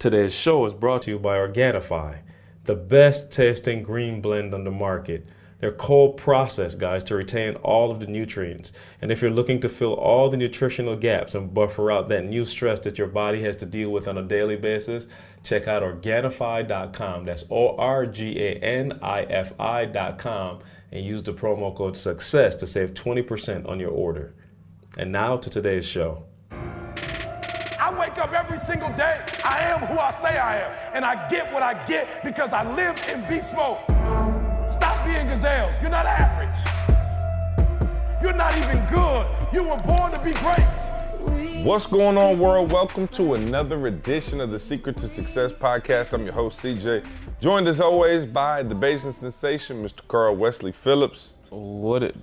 Today's show is brought to you by Organifi, the best tasting green blend on the market. They're cold processed, guys, to retain all of the nutrients. And if you're looking to fill all the nutritional gaps and buffer out that new stress that your body has to deal with on a daily basis, check out Organifi.com. That's Organifi.com and use the promo code SUCCESS to save 20% on your order. And now to today's show. I wake up every single day. I am who I say I am. And I get what I get because I live in beast mode. Stop being gazelles. You're not average. You're not even good. You were born to be great. What's going on, world? Welcome to another edition of the Secret to Success podcast. I'm your host, CJ. Joined as always by the Bayesian sensation, Mr. Carl Wesley Phillips. What it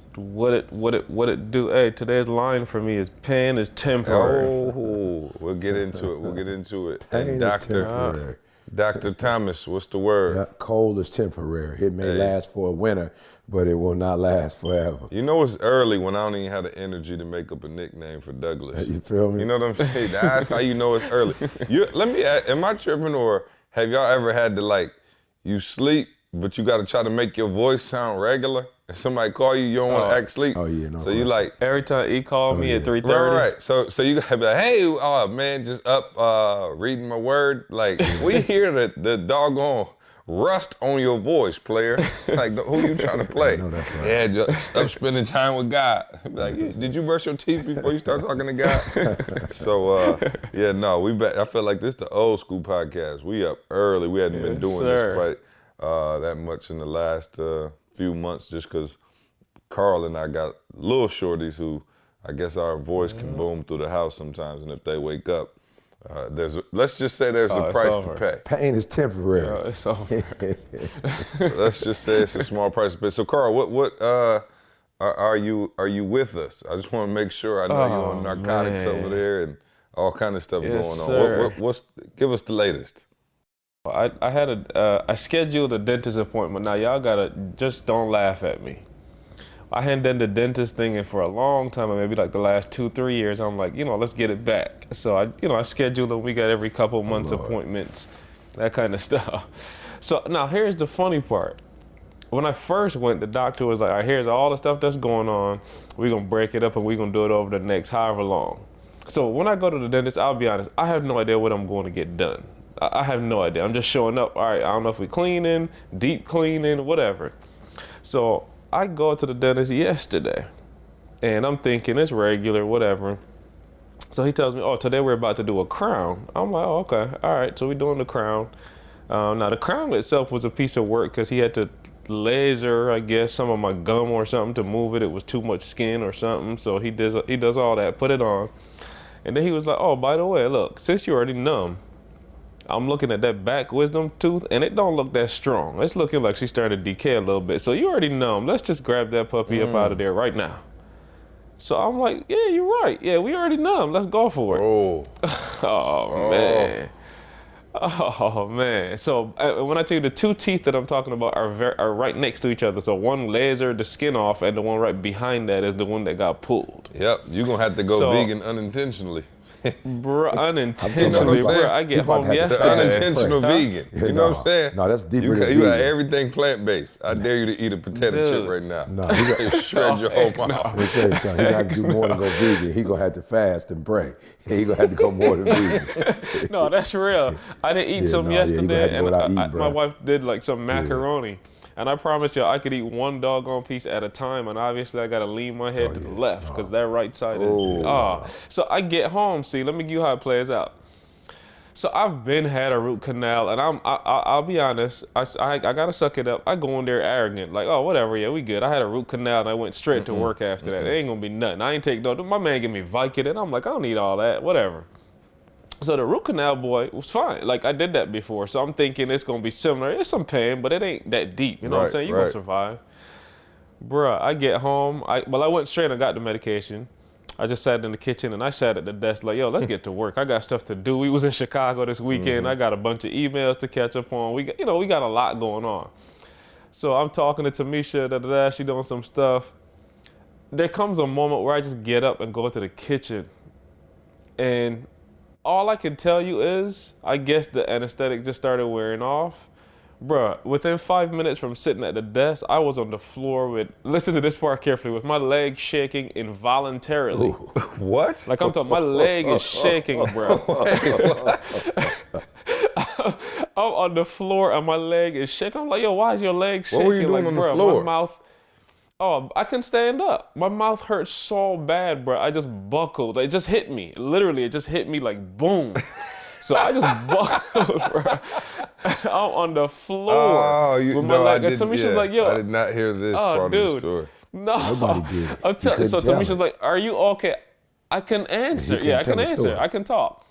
do? Hey, today's line for me is pain is temporary. Oh, we'll get into it. Pain And is temporary. Dr. Thomas, what's the word? Yeah, cold is temporary. It may last for a winter, but it will not last forever. You know it's early when I don't even have the energy to make up a nickname for Douglas. You feel me? You know what I'm saying? That's how you know it's early. Let me ask, am I tripping, or have y'all ever had to, you sleep, but you got to try to make your voice sound regular? If somebody call you, you don't want to act sleep. Oh, yeah, no. So you Every time he called me at 3:30. Right. So you gotta be like, hey, man, just up reading my word. We hear the doggone rust on your voice, player. Who you trying to play? No, that's right. Yeah, just up spending time with God. Did you brush your teeth before you start talking to God? So I feel like this the old school podcast. We up early. We hadn't been doing this quite that much in the last few months, just because Carl and I got little shorties who I guess our voice can boom through the house sometimes, and if they wake up, let's just say there's a price to pay. Pain is temporary. It's over. Let's just say it's a small price to pay. So Carl, what are you with us? I just want to make sure I know you're on narcotics over there and all kind of stuff going on. Sir. Give us the latest. I scheduled a dentist appointment. Now y'all just don't laugh at me. I hadn't done the dentist thing for a long time, maybe the last 2-3 years. I'm like, let's get it back. So I scheduled them. We got every couple months appointments, that kind of stuff. So now here's the funny part. When I first went, the doctor was like, all right, here's all the stuff that's going on. We're gonna break it up and we're gonna do it over the next however long. So when I go to the dentist, I'll be honest, I have no idea what I'm going to get done. I have no idea. I'm just showing up. All right, I don't know if we're cleaning, deep cleaning, whatever. So I go to the dentist yesterday, and I'm thinking it's regular, whatever. So he tells me, today we're about to do a crown. I'm like, okay, all right, so we're doing the crown. Now, the crown itself was a piece of work because he had to laser, I guess, some of my gum or something to move it. It was too much skin or something. So he does all that, put it on. And then he was like, oh, by the way, look, since you're already numb, I'm looking at that back wisdom tooth, and it don't look that strong. It's looking like she's starting to decay a little bit. So you already numb. Let's just grab that puppy up out of there right now. So I'm like, yeah, you're right. Yeah, we already numb. Let's go for it. Man. Oh, man. So when I tell you the two teeth that I'm talking about are right next to each other. So one lasered the skin off, and the one right behind that is the one that got pulled. Yep, you're going to have to go vegan unintentionally. Bro, unintentionally, bro. I get home yesterday. Unintentional vegan. You know what I'm saying? No, that's deeper than You got vegan. everything plant-based. I dare you to eat a potato chip right now. No, he got shred your whole mouth. He got to do more than go vegan. He gonna have to fast and pray. He gonna have to go more than vegan. No, that's real. I didn't eat some yesterday, and my wife did some macaroni. And I promise you, I could eat one doggone piece at a time, and obviously I gotta lean my head to the left because that right side is. So I get home. See, let me give you how it plays out. So I've had a root canal, and I'll be honest. I gotta suck it up. I go in there arrogant, whatever. Yeah, we good. I had a root canal, and I went straight to work after that. It ain't gonna be nothing. I ain't take no. My man give me Vicodin. I'm like, I don't need all that. Whatever. So the root canal boy was fine. I did that before. So I'm thinking it's going to be similar. It's some pain, but it ain't that deep. You know what I'm saying? You're going to survive. Bruh, I get home. I went straight and got the medication. I just sat in the kitchen and I sat at the desk yo, let's get to work. I got stuff to do. We was in Chicago this weekend. I got a bunch of emails to catch up on. We got a lot going on. So I'm talking to Tamisha, she doing some stuff. There comes a moment where I just get up and go to the kitchen, and all I can tell you is, I guess the anesthetic just started wearing off. Bruh, within 5 minutes from sitting at the desk, I was on the floor with, listen to this part carefully, with my legs shaking involuntarily. What? Like I'm talking, my leg is shaking, bro. I'm on the floor and my leg is shaking. I'm like, yo, why is your leg shaking? What were you doing like, on the bro, floor? my mouth. Oh, I can stand up. My mouth hurts so bad, bro. I just buckled. It just hit me. Literally, it just hit me like boom. So I just buckled, bro. I'm on the floor. Oh, with my leg. And Tamisha's yeah, like, yo. I did not hear this Oh, part of the dude. story. No. Nobody did. So Tamisha's like, are you okay? I can answer. couldn't Yeah, I tell can the answer. story. I can talk.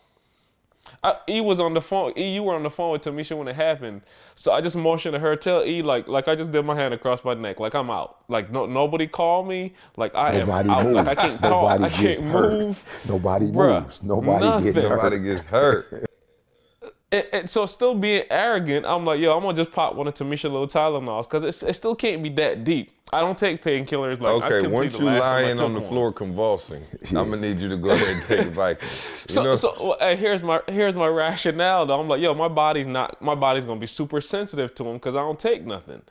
E was on the phone. E, you were on the phone with Tamisha when it happened. So I just motioned to her, tell E like I just did my hand across my neck, like I'm out. Like nobody called me. Like I Nobody am out. moved. Like I can't talk. Nobody I gets can't hurt. move. Nobody Bruh, moves. Nobody gets nothing. hurt. Somebody gets hurt. And so still being arrogant, I'm like, yo, I'm gonna just pop one of Tamisha little Tylenols because it still can't be that deep. I don't take painkillers. Like I Okay, can once take you the last time I lying took on the one. floor convulsing, I'm gonna need you to go ahead and take Vicodin. So hey, here's my rationale though. I'm like, yo, my body's gonna be super sensitive to them because I don't take nothing.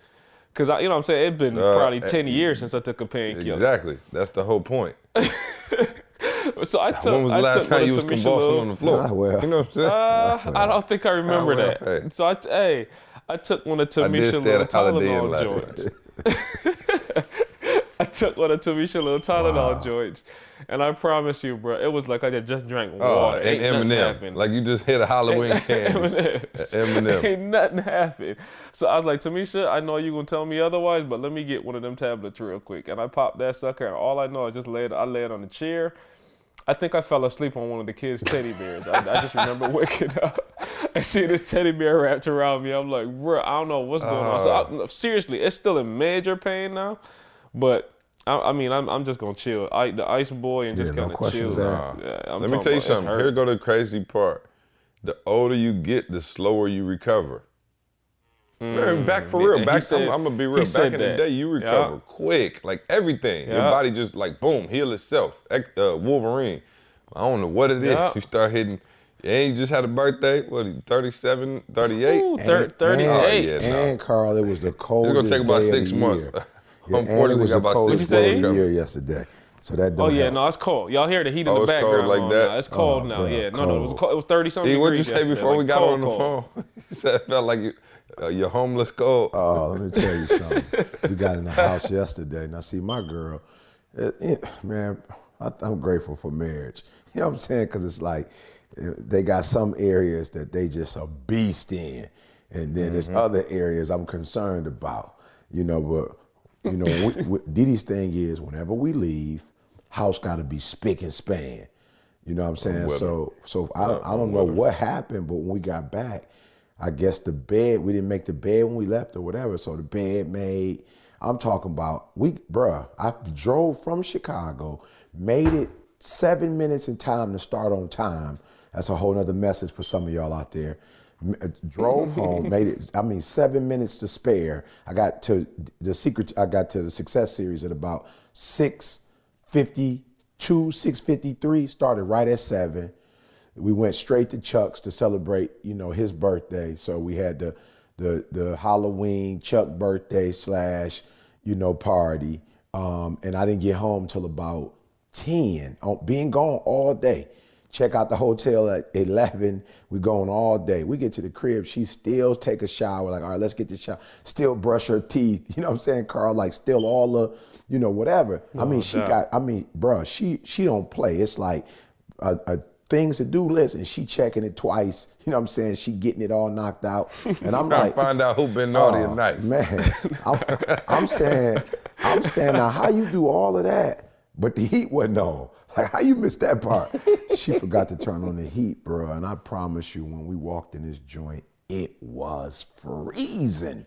Cause you know what I'm saying, it's been probably 10 years since I took a painkiller. Exactly, that's the whole point. So I took. When was the last time you was convulsing on the floor? well. You know what I'm saying? I don't think I remember well, that. hey. So I took one of I did Tamisha stay little at a Holiday Inn Tylenol last joints. night. I took one of Tamisha little Tylenol joints, and I promise you, bro, it was like I had just drank Oh, water. and Ain't nothing Eminem. happened. Like you just hit a Halloween candy. M&Ms. Eminem. Ain't nothing happened. So I was like, Tamisha, I know you gonna tell me otherwise, but let me get one of them tablets real quick. And I popped that sucker, and all I know is I laid on the chair. I think I fell asleep on one of the kids' teddy bears. I just remember waking up and seeing this teddy bear wrapped around me. I'm like, bro, I don't know what's going on. So seriously, it's still in major pain now, but I mean, I'm just gonna chill. The ice boy and just no kind of questions chill. asked. Let me tell you something. Here go the crazy part. The older you get, the slower you recover. Man, back for real. I'm gonna be real. Back in the day, you recover quick, like everything. Your body just like boom, heal itself. Wolverine. I don't know what it is. You start hitting. And you just had a birthday. What? 37, 38. Ooh, 38. And Carl, it was the coldest. It's gonna take about day 6 of the months. year. Unfortunately, it was got the about coldest 6 day months. of the year yesterday. So that don't Oh yeah, help. no, it's cold. Y'all hear the heat in Oh, the it's cold background like on that? now. It's cold now. bro, Yeah, no, it was cold. cold. It was 30-something degrees. What'd you say yesterday, before we like got on the cold. phone? You said it felt like you're homeless cold. Oh, let me tell you something. We got in the house yesterday. Now, see, my girl, man, I'm grateful for marriage. You know what I'm saying? Because it's like they got some areas that they just a beast in, and then there's other areas I'm concerned about. You know, but you know, Didi's thing is whenever we leave, house got to be spick and span. You know what I'm saying? So I don't know what happened, but when we got back, I guess the bed, we didn't make the bed when we left or whatever, so the bed made. I'm talking about, I drove from Chicago, made it 7 minutes in time to start on time. That's a whole nother message for some of y'all out there. Drove home, made it, 7 minutes to spare. I got to the Success Series at about 6:52, 6:53, started right at 7. We went straight to Chuck's to celebrate, his birthday. So we had the Halloween Chuck birthday / party. And I didn't get home till about 10. Being gone all day. Check out the hotel at 11. We going all day. We get to the crib. She still take a shower. Like, all right, let's get the shower. Still brush her teeth. You know what I'm saying, Carl? Like, still all the, whatever. She don't play. It's like a things to do list, and she checking it twice. You know what I'm saying? She getting it all knocked out. And I'm like, find out who been naughty or nice. Man, I'm saying, now how you do all of that, but the heat wasn't on? Like, how you missed that part? She forgot to turn on the heat, bro. And I promise you, when we walked in this joint, it was freezing.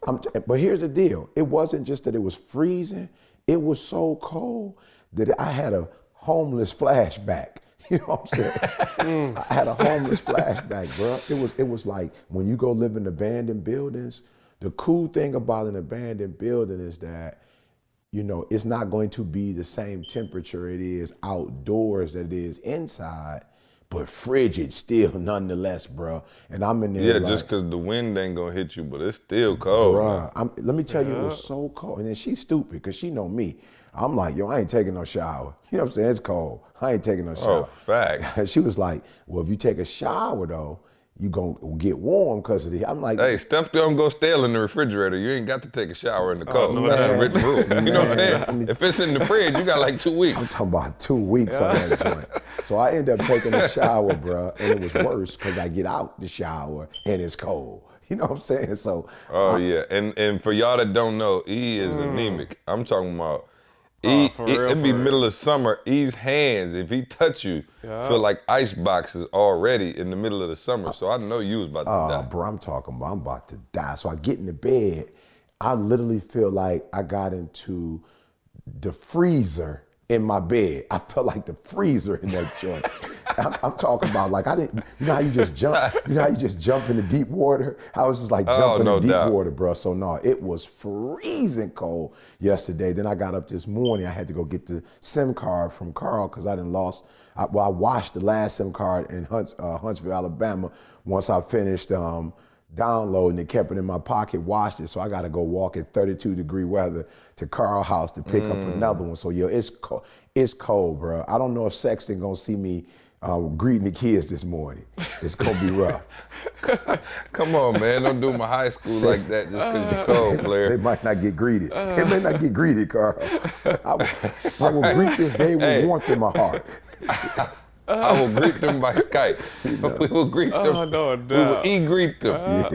But here's the deal. It wasn't just that it was freezing. It was so cold that I had a homeless flashback. You know what I'm saying? I had a homeless flashback, bro. It was like when you go live in abandoned buildings, the cool thing about an abandoned building is that, it's not going to be the same temperature it is outdoors that it is inside, but frigid still nonetheless, bro. And I'm in there Yeah, like, just because the wind ain't gonna hit you, but it's still cold. bruh, let me tell you, it was so cold. And then she's stupid because she know me. I'm like, yo, I ain't taking no shower. You know what I'm saying? It's cold. I ain't taking no shower. Oh, facts. She was like, well, if you take a shower though, you gonna get warm because of the. I'm like, Hey, stuff don't go stale in the refrigerator. You ain't got to take a shower in the cold. no, That's a man. written rule. You know what I'm Man, saying? If it's in the fridge, you got like 2 I'm weeks. talking about 2 weeks on that joint. So I end up taking a shower, bro, and it was worse because I get out the shower and it's cold. You know what I'm saying? So. Oh yeah, and for y'all that don't know, E is anemic. I'm talking about for real, it be for real. middle of summer. E's hands, if he touch you, feel like ice boxes already in the middle of the summer. So I know you was about to die. Bro, I'm about to die. So I get in the bed, I literally feel like I got into the freezer in my bed. I felt like the freezer in that joint. I'm talking about like I didn't, you know how you just jump, into deep water? I was just like jumping no in deep doubt. water, bro. So no, it was freezing cold yesterday. Then I got up this morning, I had to go get the SIM card from Carl because I washed the last SIM card in Huntsville, Alabama. Once I finished downloading it, kept it in my pocket, washed it. So I got to go walk in 32-degree weather to Carl house to pick up another one. So yo, it's cold, bro. I don't know if Sexton gonna see me greeting the kids this morning. It's gonna be rough. Come on, man, don't do my high school like that just because you're cold, They player. might not get greeted. They may not get greeted, Carl. I will greet this day with warmth in my heart. I will greet them by Skype. We will greet them. no We will doubt. e-greet them.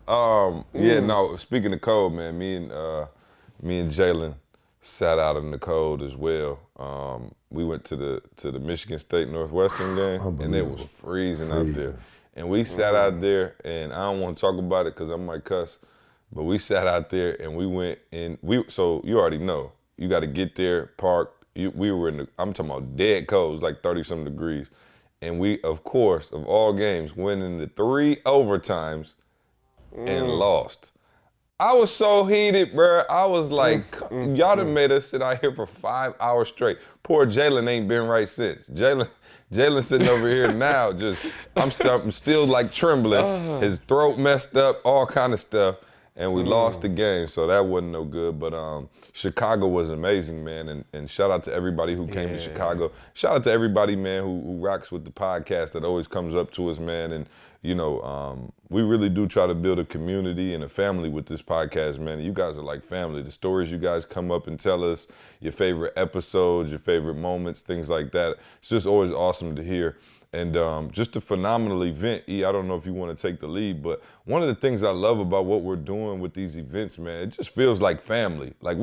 No, speaking of cold, man, me and Jalen sat out in the cold as well. We went to the Michigan State Northwestern game, and it was freezing out there. And we sat out there, and I don't want to talk about it because I might cuss, but we sat out there and we went in. So you already know, you got to get there, park. We were I'm talking about dead cold, it was like 30-something degrees. And we, of course, of all games, went into 3 overtimes and lost. I was so heated, bro. I was like, y'all done made us sit out here for 5 hours straight. Poor Jalen ain't been right since. Jalen sitting over here now, I'm still like trembling. His throat messed up, all kind of stuff. And we lost the game, so that wasn't no good. But Chicago was amazing, man. And shout out to everybody who came to Chicago. Shout out to everybody, man, who rocks with the podcast that always comes up to us, man. And, you know, we really do try to build a community and a family with this podcast, man. You guys are like family. The stories you guys come up and tell us, your favorite episodes, your favorite moments, things like that. It's just always awesome to hear. And just a phenomenal event. E, I don't know if you want to take the lead, but one of the things I love about what we're doing with these events, man, it just feels like family. Like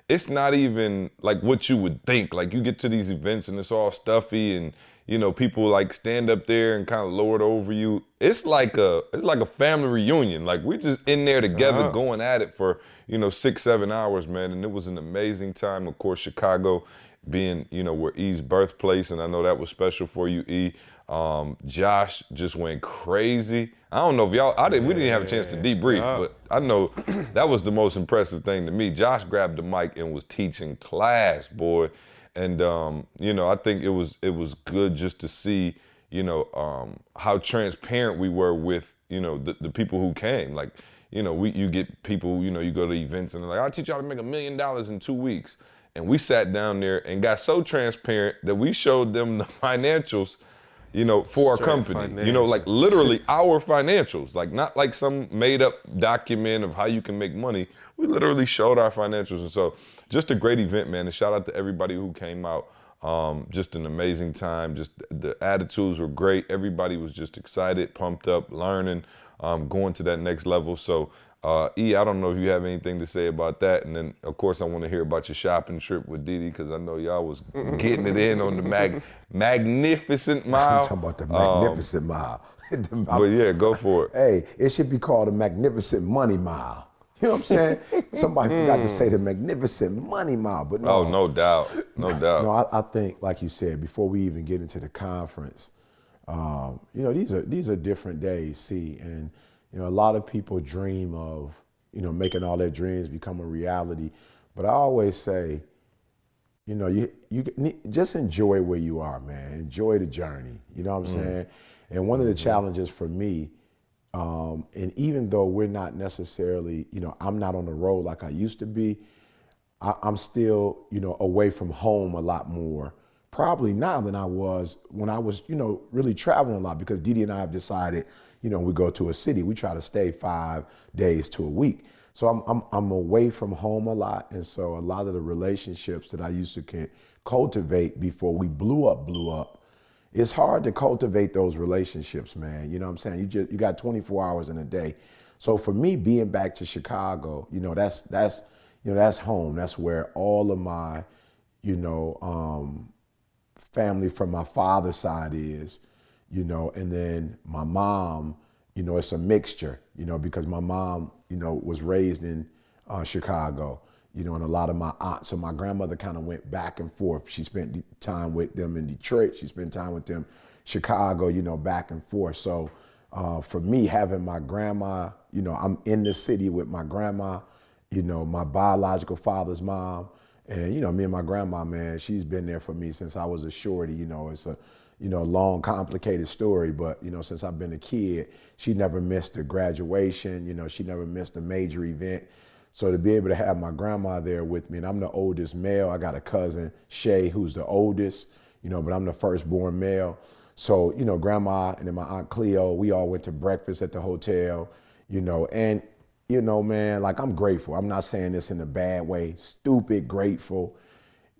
it's not even like what you would think. Like you get to these events and it's all stuffy and, you know, people like stand up there and kind of lord over you. It's like a family reunion. Like we just in there together going at it for, 6-7 hours, man. And it was an amazing time. Of course, Chicago being, where E's birthplace, and I know that was special for you, E. Josh just went crazy. I don't know if we didn't have a chance to debrief, but I know that was the most impressive thing to me. Josh grabbed the mic and was teaching class, boy. And, I think it was good just to see, how transparent we were with, the people who came. Like, you get people, you go to events and they're like, I'll teach y'all to make $1 million in 2 weeks. And we sat down there and got so transparent that we showed them the financials, for our company. Like literally our financials, like not like some made up document of how you can make money. We literally showed our financials. And so just a great event, man. And shout out to everybody who came out. Just an amazing time. Just the attitudes were great. Everybody was just excited, pumped up, learning, going to that next level. So E, I don't know if you have anything to say about that. And then, of course, I want to hear about your shopping trip with Didi because I know y'all was getting it in on the magnificent mile. I'm talking about the magnificent mile. But yeah, go for it. Hey, it should be called the magnificent money mile. You know what I'm saying? Somebody forgot to say the magnificent money mile, but no. Oh, no doubt. No doubt. No, I think, like you said, before we even get into the conference, these are different days, see, and a lot of people dream of, making all their dreams become a reality. But I always say, just enjoy where you are, man. Enjoy the journey. You know what I'm saying? And one of the challenges for me, and even though we're not necessarily, I'm not on the road like I used to be, I'm still, away from home a lot more, probably now than I was when I was, really traveling a lot, because Didi and I have decided, we go to a city, we try to stay 5 days to a week. So I'm away from home a lot. And so a lot of the relationships that I used to cultivate before we blew up, it's hard to cultivate those relationships, man. You know what I'm saying? You got 24 hours in a day. So for me, being back to Chicago, that's home. That's where all of my, family from my father's side is, and then my mom, it's a mixture, because my mom, was raised in Chicago, and a lot of my aunts. So my grandmother kind of went back and forth. She spent time with them in Detroit. She spent time with them Chicago, back and forth. So for me, having my grandma, I'm in the city with my grandma, my biological father's mom. And, me and my grandma, man, she's been there for me since I was a shorty. It's a, long, complicated story. But, since I've been a kid, she never missed a graduation. She never missed a major event. So to be able to have my grandma there with me, and I'm the oldest male. I got a cousin, Shay, who's the oldest, but I'm the firstborn male. So, grandma and then my Aunt Cleo, we all went to breakfast at the hotel, and man, like, I'm grateful. I'm not saying this in a bad way, stupid grateful,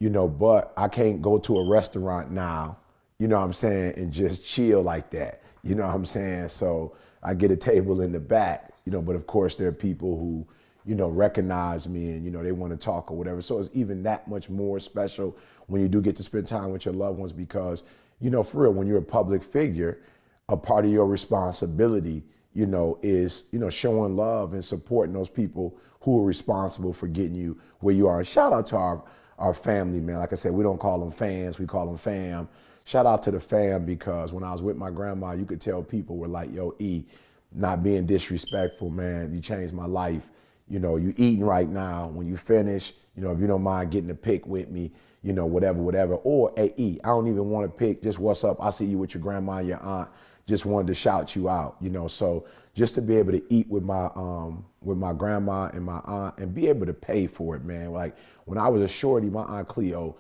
but I can't go to a restaurant now, what I'm saying, and just chill like that, what I'm saying? So I get a table in the back, but of course there are people who, recognize me and, they want to talk or whatever. So it's even that much more special when you do get to spend time with your loved ones, because, for real, when you're a public figure, a part of your responsibility is, showing love and supporting those people who are responsible for getting you where you are. And shout out to our family, man. Like I said, we don't call them fans, we call them fam. Shout out to the fam, because when I was with my grandma, you could tell people were like, yo, E, not being disrespectful, man, you changed my life. You eating right now. When you finish, if you don't mind getting a pic with me, whatever. Or, hey, E, I don't even want to pic, just what's up? I see you with your grandma and your aunt. Just wanted to shout you out, So just to be able to eat with my grandma and my aunt and be able to pay for it, man. Like when I was a shorty, my Aunt Cleo,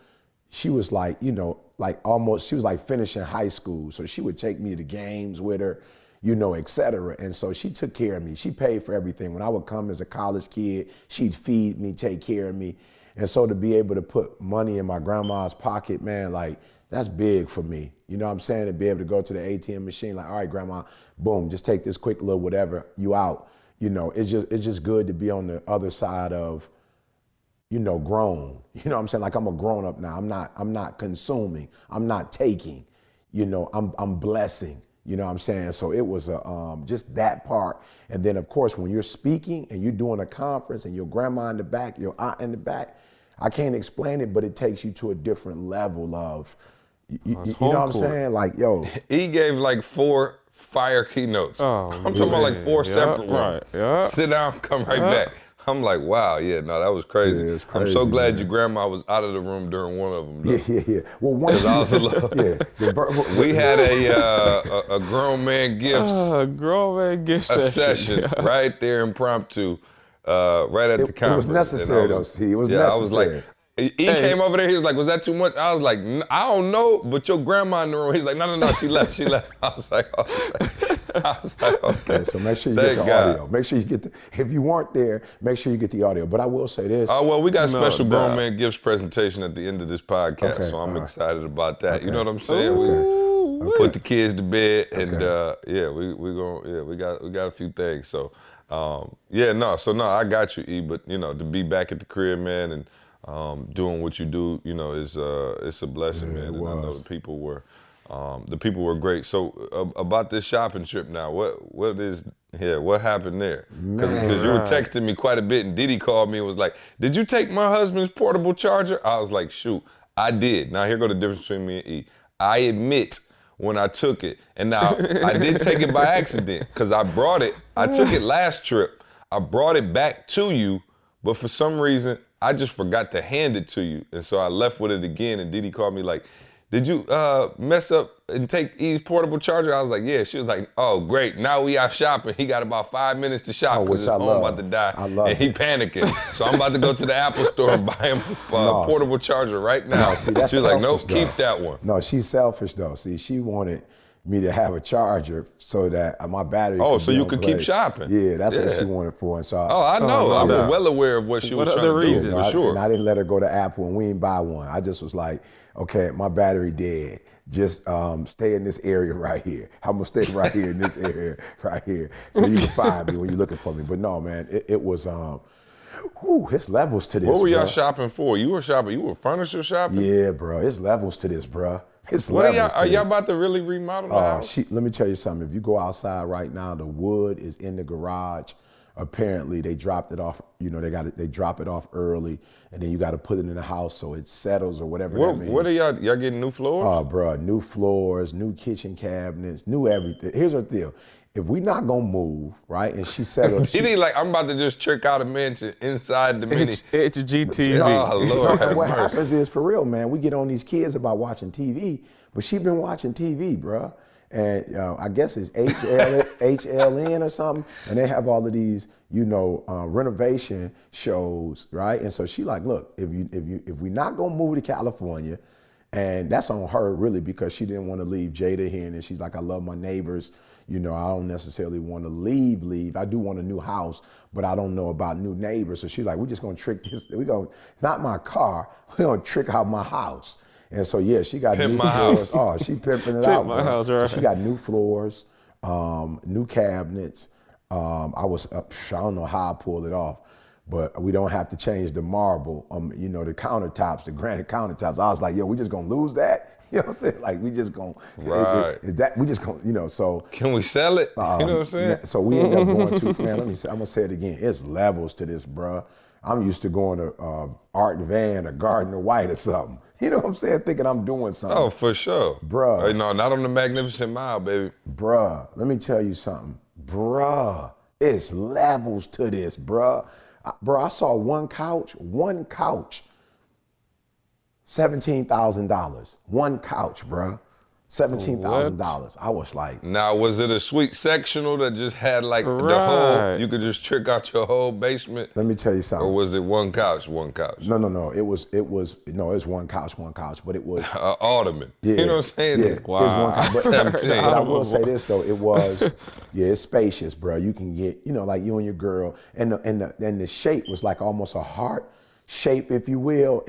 she was like, she was like finishing high school. So she would take me to the games with her, et cetera. And so she took care of me. She paid for everything. When I would come as a college kid, she'd feed me, take care of me. And so to be able to put money in my grandma's pocket, man, like, that's big for me. You know what I'm saying? To be able to go to the ATM machine, like, all right, grandma, boom, just take this quick little whatever, you out. It's just good to be on the other side of, grown. You know what I'm saying? Like, I'm a grown up now. I'm not consuming. I'm not taking. I'm blessing. You know what I'm saying? So it was just that part. And then of course, when you're speaking and you're doing a conference and your grandma in the back, your aunt in the back, I can't explain it, but it takes you to a different level of, you know what I'm saying? Like, yo. He gave like 4 fire keynotes. Oh, I'm talking about like 4 separate ones. Right, yeah. Sit down, come right back. I'm like, wow, yeah, no, that was crazy. Yeah, it's crazy. I'm so glad man. your grandma was out of the room during one of them. Though. Yeah. Well, one I was we had a grown man gifts a session right there impromptu, right at the conference. It was necessary though, see, it was necessary. I was like, he came over there, he was like, was that too much? I was like, I don't know, but your grandma in the room. He's like, no, she left. I was like, okay. So make sure you get the audio. Make sure you get if you weren't there, make sure you get the audio. But I will say this. Oh, well, we got a special grown man gifts presentation at the end of this podcast, so I'm excited about that. Okay. You know what I'm saying? We put the kids to bed, and we got a few things. So, I got you, E. But to be back at the crib, man, and doing what you do, is it's a blessing, man. And I know the people were great. So about this shopping trip now, what happened there? Because you were texting me quite a bit, and Didi called me and was like, "Did you take my husband's portable charger?" I was like, "Shoot, I did." Now here go the difference between me and E. I admit when I took it, and now I did take it by accident because I brought it. I took it last trip. I brought it back to you, but for some reason I just forgot to hand it to you. And so I left with it again, and Didi called me like, did you mess up and take E's portable charger? I was like, yeah. She was like, oh, great. Now we out shopping. He got about 5 minutes to shop because his phone about to die. And he panicking. So I'm about to go to the Apple store and buy him a portable charger right now. No, see, that's she was like, nope, though. keep that one. No, she's selfish though. See, she wanted me to have a charger so that my battery so you could keep shopping. Yeah, that's what she wanted for. And so I know. I'm well aware of what she was trying to do, for sure. And I didn't let her go to Apple and we didn't buy one. I just was like, okay, my battery dead. Just stay in this area right here. I'm gonna stay right here in this area right here, so you can find me when you're looking for me. But no, man, it was it's levels to this. What were y'all shopping for? You were furniture shopping? Yeah, bro, it's levels to this, bro. Are y'all about to really remodel the house? Let me tell you something. If you go outside right now, the wood is in the garage. Apparently, they dropped it off. You know, they drop it off early, and then you got to put it in the house so it settles or whatever that means. What are y'all getting new floors? Oh, bro, new floors, new kitchen cabinets, new everything. Here's our deal. If we not gonna move, right, and she settled. He ain't like, I'm about to just trick out a mansion inside the mini. It's a GTV. Oh, Lord. What happens is, for real, man, we get on these kids about watching TV, but she been watching TV, bro. And I guess it's HLN or something, and they have all of these, renovation shows, right? And so she like, look, if we not gonna move to California, and that's on her really because she didn't want to leave Jada here, and then she's like, I love my neighbors. I don't necessarily want to leave. I do want a new house, but I don't know about new neighbors. So she's like, we're just gonna trick this. Not my car. We're gonna trick out my house. And so yeah, she got new floors. Oh, she's pimping it out. My house, right? So she got new floors, new cabinets. I don't know how I pulled it off, but we don't have to change the marble. The countertops, the granite countertops. I was like, yo, we just gonna lose that? You know what I'm saying? Like we just gonna we just gonna so can we sell it? You know what I'm saying? So we end up going to man. I'm gonna say it again. It's levels to this, bruh. I'm used to going to Art Van or Gardner White or something. You know what I'm saying? Thinking I'm doing something. Oh, for sure. Bruh. No, not on the Magnificent Mile, baby. Bruh, let me tell you something. Bruh, it's levels to this, bruh. I saw one couch, $17,000. One couch, bruh. $17,000. I was like. Now, was it a suite sectional that just had like the whole, you could just trick out your whole basement? Let me tell you something. Or was it one couch? No. It was one couch, but it was. Ottoman. Yeah, you know what I'm saying? Yeah, wow. It's one couch. But, 17. but I will say this though, it was, it's spacious, bro. You can get, like you and your girl, and the shape was like almost a heart shape, if you will,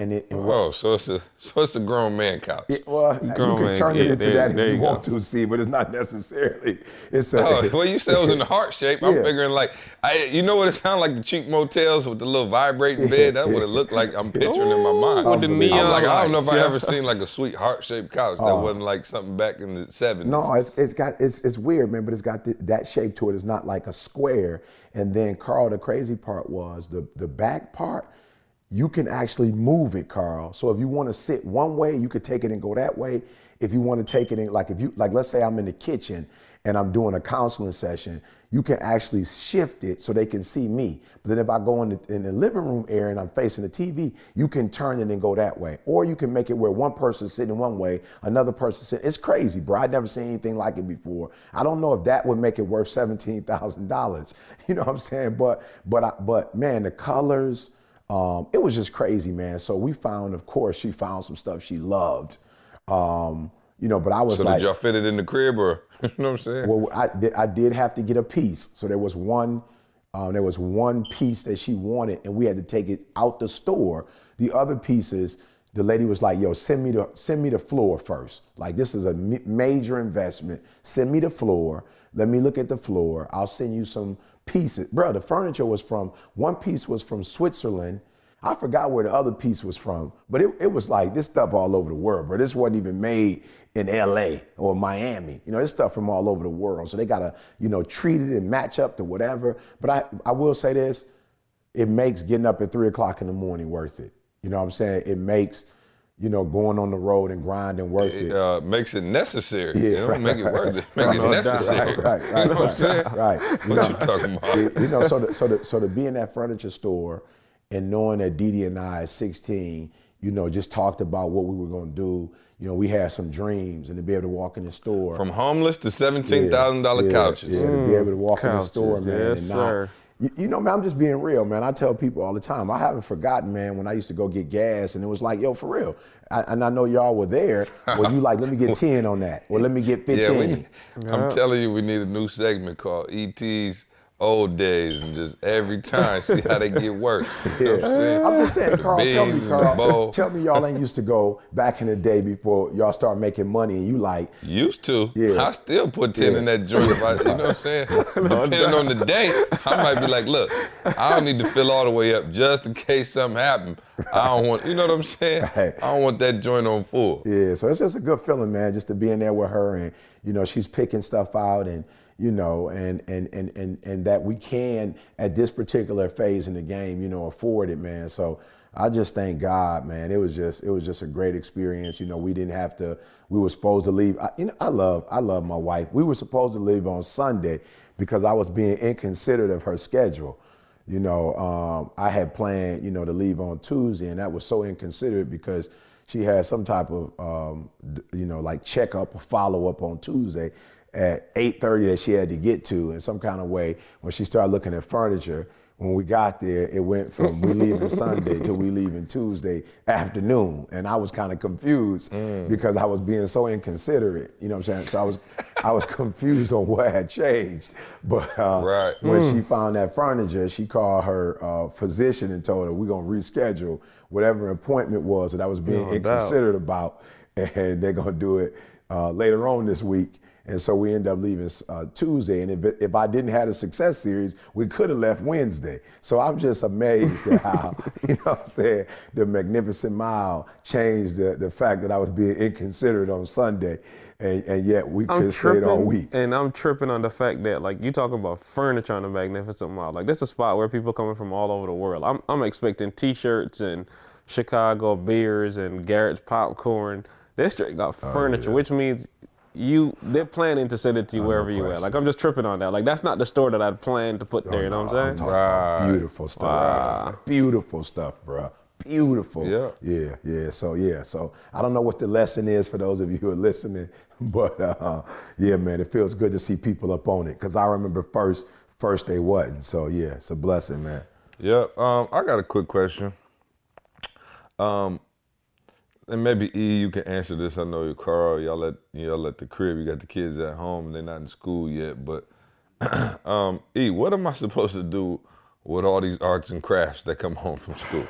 so it's a grown man couch. You can turn it into that if you want to, see, but it's not necessarily. It's well, you said it was in the heart shape. I'm figuring like, you know what it sounds like, the cheap motels with the little vibrating bed. That's what it looked like. I'm picturing in my mind. With the neon I'm like, I don't know if I lights, ever seen like a sweet heart shaped couch that wasn't like something back in the 70s. No, it's weird, man, but it's got that shape to it. It's not like a square. And then, Carl, the crazy part was the back part. You can actually move it, Carl. So if you want to sit one way, you could take it and go that way. If you want to take it in, let's say I'm in the kitchen and I'm doing a counseling session, you can actually shift it so they can see me. But then if I go in the living room area and I'm facing the TV, you can turn it and go that way. Or you can make it where one person's sitting one way, another person sitting. It's crazy, bro. I'd never seen anything like it before. I don't know if that would make it worth $17,000. You know what I'm saying? But man, the colors. It was just crazy, man. So we found, of course, she found some stuff she loved. But I was so like. Did y'all fit it in the crib or, you know what I'm saying? Well, I did have to get a piece. So there was one piece that she wanted and we had to take it out the store. The other pieces, the lady was like, yo, send me the floor first. Like, this is a major investment. Send me the floor. Let me look at the floor. I'll send you some pieces. Bro, the furniture one piece was from Switzerland. I forgot where the other piece was from, but it was like this stuff all over the world, bro. This wasn't even made in LA or Miami. This stuff from all over the world. So they gotta, treat it and match up to whatever. But I will say this, it makes getting up at 3 o'clock in the morning worth it. You know what I'm saying? It makes, going on the road and grinding worth it. Makes it necessary. Yeah, Make it worth it. Make it necessary. Right. You know what I'm saying? Right. What you talking about? So to be in that furniture store and knowing that Didi and I at 16, just talked about what we were going to do. We had some dreams, and to be able to walk in the store. From homeless to $17,000 couches. Yeah, to be able to walk in the store, man, yes, and sir. man, I'm just being real, man. I tell people all the time, I haven't forgotten, man, when I used to go get gas, and it was like, yo, for real. And I know y'all were there. Well, you like, let me get 10 on that. Well, let me get 15. I'm telling you, we need a new segment called ET's Old Days, and just every time see how they get worse. You know what I'm saying? I'm just saying, Carl, Beans tell me y'all ain't used to go back in the day before y'all start making money, and you like. Used to. Yeah. I still put 10 in that joint. If I, you know what I'm saying? Depending on the day, I might be like, look, I don't need to fill all the way up just in case something happen. I don't want, you know what I'm saying? Right. I don't want that joint on full. Yeah, so it's just a good feeling, man, just to be in there with her, and she's picking stuff out, and and that we can at this particular phase in the game, afford it, man. So I just thank God, man. It was just a great experience. We didn't have to. We were supposed to leave. I love my wife. We were supposed to leave on Sunday because I was being inconsiderate of her schedule. I had planned, to leave on Tuesday, and that was so inconsiderate because she had some type of, like checkup or follow up on Tuesday at 8:30 that she had to get to in some kind of way. When she started looking at furniture, when we got there, it went from we leaving Sunday to we leaving Tuesday afternoon. And I was kind of confused because I was being so inconsiderate, you know what I'm saying? So I was confused on what had changed. But when she found that furniture, she called her physician and told her we're gonna reschedule whatever appointment was that I was being inconsiderate about, and they're gonna do it later on this week. And so we ended up leaving Tuesday. And if I didn't have a success series, we could have left Wednesday. So I'm just amazed at how, the Magnificent Mile changed the fact that I was being inconsiderate on Sunday. And yet we could have stayed all week. And I'm tripping on the fact that, like, you talking about furniture on the Magnificent Mile. Like, that's a spot where people coming from all over the world. I'm expecting T-shirts and Chicago beers and Garrett's popcorn. They straight got furniture, which means they're planning to send it to you wherever you at. Like, I'm just tripping on that. Like, that's not the store that I'd planned to put there, you know what I'm saying? About beautiful stuff. Wow. Beautiful stuff, bro. Beautiful. Yeah. So I don't know what the lesson is for those of you who are listening, but yeah, man, it feels good to see people up on it. Cause I remember first they wasn't. So yeah, it's a blessing, man. Yeah. I got a quick question. And maybe E, you can answer this. I know you, Carl. Y'all at the crib. You got the kids at home. They're not in school yet. But E, what am I supposed to do with all these arts and crafts that come home from school?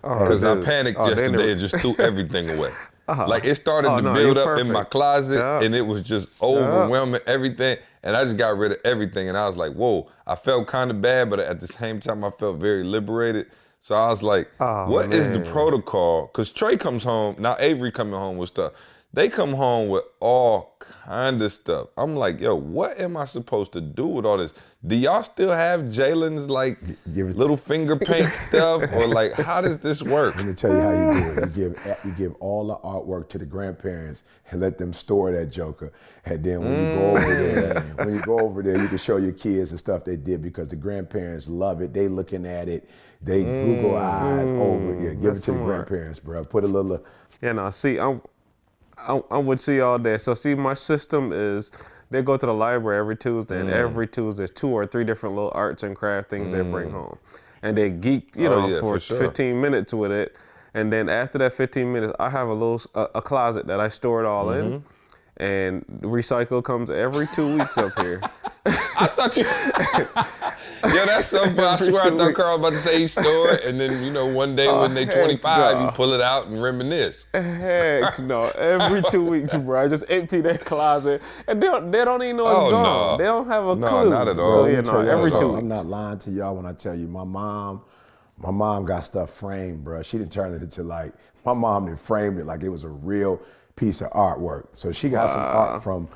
Because I panicked yesterday and just threw everything away. Like, it started to build up in my closet, and it was just overwhelming everything. And I just got rid of everything. And I was like, whoa. I felt kind of bad, but at the same time, I felt very liberated. So I was like, what is the protocol? Because Trey comes home, now Avery coming home with stuff. They come home with all kind of stuff. I'm like, yo, what am I supposed to do with all this? Do y'all still have Jalen's like little finger paint stuff? Or like, how does this work? Let me tell you how you do it. You give all the artwork to the grandparents and let them store that joker. And then when you go over there, you can show your kids the stuff they did because the grandparents love it. They looking at it. They Google eyes over it. Yeah, give it to the grandparents, bro. Put a little. Yeah, no, see, I'm with C all day. So see, my system is they go to the library every Tuesday, and every Tuesday there's 2 or 3 different little arts and craft things they bring home, and they geek, for 15 minutes with it, and then after that 15 minutes, I have a closet that I store it all in, and recycle comes every 2 weeks up here. I thought you. Yo, that's so funny. I swear I thought Carl was about to say he stored, and then one day when they 25, you pull it out and reminisce. Heck no! Every 2 weeks, bro. I just empty that closet, and they don't even know it's gone. No. They don't have a clue. No, not at all. So every 2 weeks. I'm not lying to y'all when I tell you, my mom got stuff framed, bro. She didn't turn it into like my mom didn't frame it like it was a real piece of artwork. So she got some art from.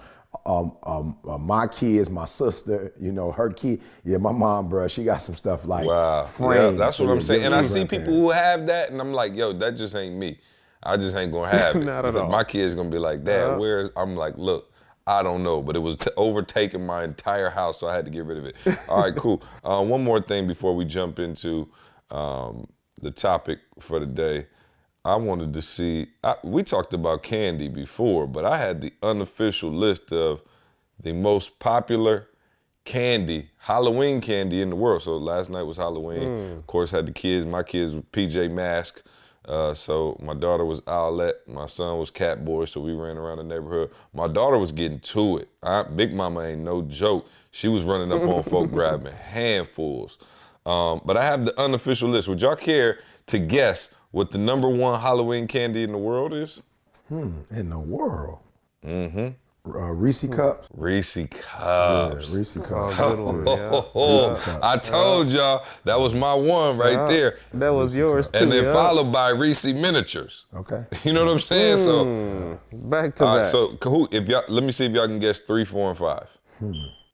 My kids, my sister, her kid. Yeah, my mom, bro, she got some stuff like framed. Yeah, that's what I'm saying. And I see people who have that, and I'm like, yo, that just ain't me. I just ain't gonna have it. Not at all. My kid's gonna be like, Dad, where's? I'm like, look, I don't know, but it was overtaking my entire house, so I had to get rid of it. All right, cool. One more thing before we jump into the topic for the day, I wanted to see, we talked about candy before, but I had the unofficial list of the most popular candy, Halloween candy in the world. So last night was Halloween. Of course, had the kids. My kids were PJ Masks. So my daughter was Owlette. My son was Catboy. So we ran around the neighborhood. My daughter was getting to it. Big Mama ain't no joke. She was running up on folk grabbing handfuls. But I have the unofficial list. Would y'all care to guess what the #1 Halloween candy in the world is? In the world? Mm-hmm. Reese Cups? Reese Cups. Yeah, Reese Cups. Good one, yeah. Oh, I told y'all that was my one right there. That was yours too. And then followed by Reese Miniatures. Okay. You know what I'm saying? So back to all right, back. so if y'all, let me see if y'all can guess 3, 4, and 5.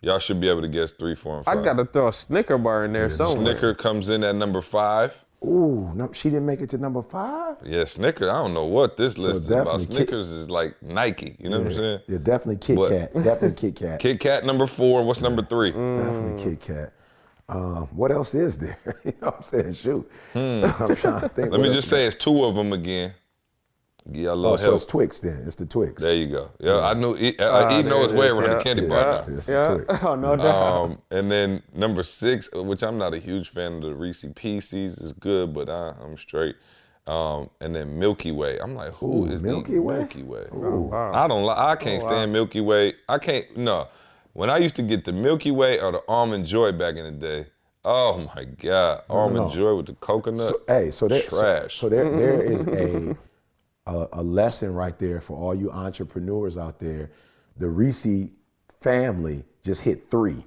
Y'all should be able to guess 3, 4, and 5. I gotta throw a Snicker bar in there somewhere. Snicker comes in at number 5. Ooh, no, she didn't make it to number 5? Yeah, Snickers. I don't know what this So list is about. definitely Snickers is like Nike. You know what I'm saying? Yeah, definitely Kit Kat. Definitely Kit Kat. Kit Kat number 4. What's number 3? Definitely Kit Kat. What else is there? You know what I'm saying? Shoot. I'm trying to think. Let me just say it's 2 of them again. Give y'all a little so help. it's Twix then. It's the Twix. There you go. Yeah, I knew he knows his way around the candy bar now. It's the Twix. Oh, no doubt. And then number 6, which I'm not a huge fan of, the Reese Pieces is good, but I'm straight. And then Milky Way. I'm like, who is Milky eating Way? Milky Way? Wow. I don't like. I can't stand Milky Way. I can't. No. When I used to get the Milky Way or the Almond Joy back in the day, oh my God, Almond Joy with the coconut. So trash. So there is a lesson right there for all you entrepreneurs out there. The Reese family just hit 3. You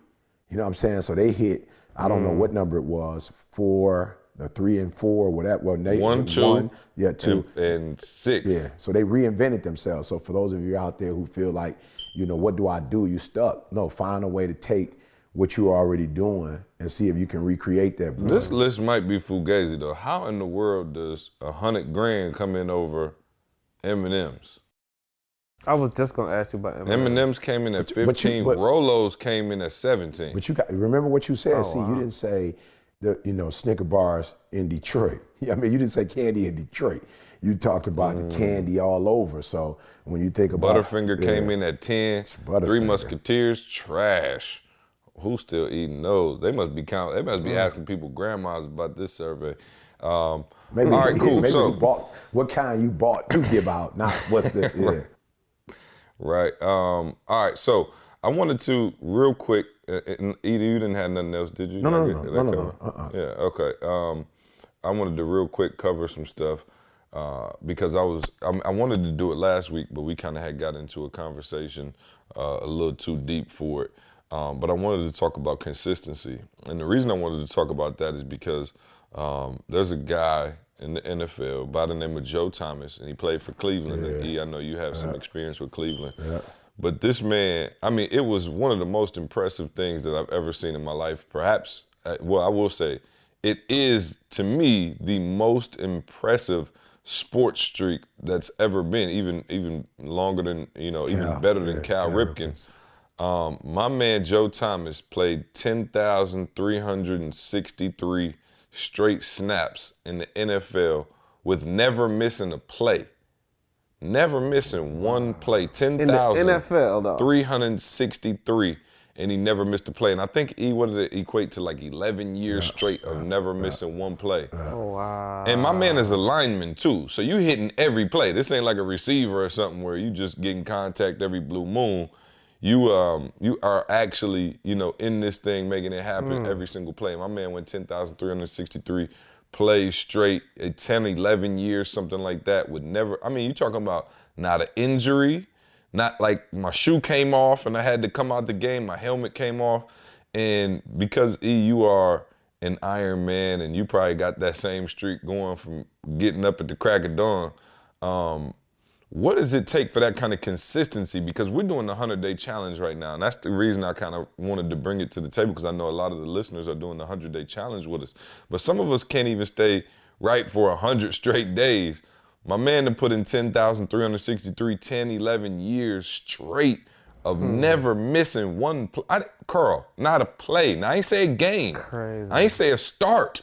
know what I'm saying? So they hit, I don't know what number it was, 4, the 3 and 4, whatever. Well, 1, 2, yeah, 2 and 6. Yeah. So they reinvented themselves. So for those of you out there who feel like, you know, what do I do? You stuck. No, find a way to take what you're already doing and see if you can recreate that. This list might be fugazi though. How in the world does $100 grand come in over M&M's? I was just gonna ask you about M&M's. M&M's came in at 15. Rolos came in at 17. But you got remember what you said. See, wow. you didn't say the Snicker bars in Detroit. I mean, you didn't say candy in Detroit. You talked about the candy all over. So when you think about Butterfinger came in at 10. Butterfinger. 3 Musketeers, trash. Who's still eating those? They must be asking people grandmas about this survey. Maybe, all right, cool. Maybe So you bought what kind you bought to give out, not what's the Right. All right. So I wanted to real quick. Either you didn't have nothing else, did you? No. Yeah. Okay. I wanted to real quick cover some stuff because I wanted to do it last week, but we kind of had got into a conversation a little too deep for it. But I wanted to talk about consistency, and the reason I wanted to talk about that is because there's a guy in the NFL by the name of Joe Thomas, and he played for Cleveland. And I know you have some experience with Cleveland. Yeah. But this man, I mean, it was one of the most impressive things that I've ever seen in my life. Perhaps, well, I will say, it is, to me, the most impressive sports streak that's ever been, even longer than, even better than Cal Ripken. My man Joe Thomas played 10,363 straight snaps in the NFL with never missing a play. Never missing one play. 10,363, and he never missed a play. And I think he wanted to equate to like 11 years straight of never missing one play. Oh, wow. And my man is a lineman too, so you hitting every play. This ain't like a receiver or something where you just getting contact every blue moon. You are actually, in this thing, making it happen every single play. My man went 10,363 plays straight at 10, 11 years, something like that, would never, you talking about not an injury, not like my shoe came off and I had to come out the game, my helmet came off. And because you are an Iron Man and you probably got that same streak going from getting up at the crack of dawn, what does it take for that kind of consistency? Because we're doing the 100-day challenge right now. And that's the reason I kind of wanted to bring it to the table, because I know a lot of the listeners are doing the 100-day challenge with us. But some of us can't even stay right for 100 straight days. My man to put in 10,363, 10, 11 years straight of never missing one play. Carl, not a play. Now, I ain't say a game. Crazy. I ain't say a start.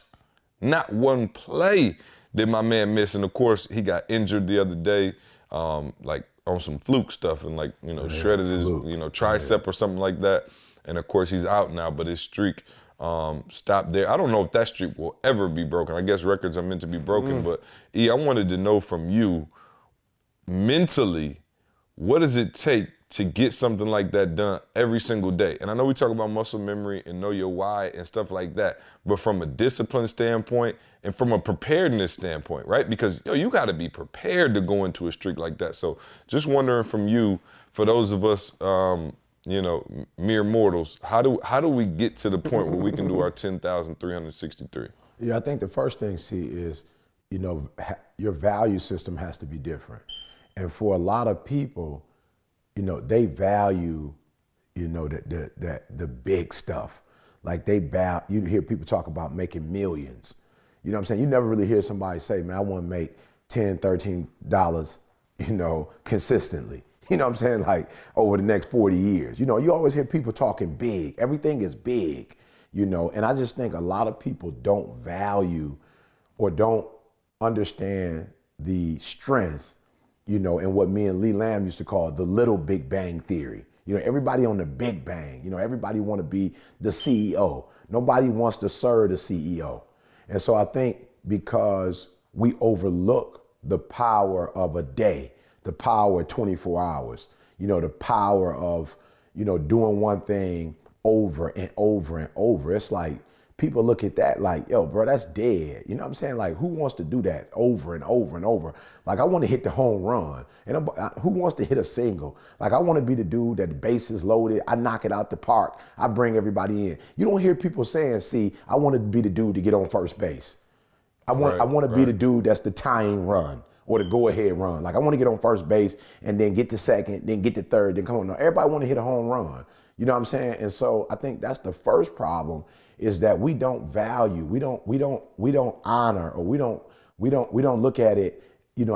Not one play did my man miss. And of course, he got injured the other day, like on some fluke stuff and like, shredded his, tricep or something like that. And of course, he's out now, but his streak stopped there. I don't know if that streak will ever be broken. I guess records are meant to be broken, but E, I wanted to know from you, mentally, what does it take to get something like that done every single day? And I know we talk about muscle memory and know your why and stuff like that, but from a discipline standpoint and from a preparedness standpoint, right? Because you got to be prepared to go into a streak like that. So just wondering from you, for those of us, mere mortals, how do we get to the point where we can do our 10,363? Yeah, I think the first thing, C, is, your value system has to be different. And for a lot of people, they value, the big stuff. Like you hear people talk about making millions. You know what I'm saying? You never really hear somebody say, man, I want to make $10, $13, consistently. You know what I'm saying? Like over the next 40 years. You always hear people talking big. Everything is big, and I just think a lot of people don't value or don't understand the strength, and what me and Lee Lamb used to call the little Big Bang theory. Everybody on the Big Bang, everybody want to be the CEO. Nobody wants to serve the CEO. And so I think because we overlook the power of a day, the power of 24 hours, the power of, doing one thing over and over and over. It's like people look at that like, yo, bro, that's dead. You know what I'm saying? Like, who wants to do that over and over and over? Like, I want to hit the home run. And who wants to hit a single? Like, I want to be the dude that the base is loaded. I knock it out the park. I bring everybody in. You don't hear people saying, see, I want to be the dude to get on first base. I want to be the dude that's the tying run or the go-ahead run. Like, I want to get on first base and then get to second, then get to third, then come on. No, everybody want to hit a home run. You know what I'm saying? And so I think that's the first problem, is that we don't value, we don't honor, or we don't look at it,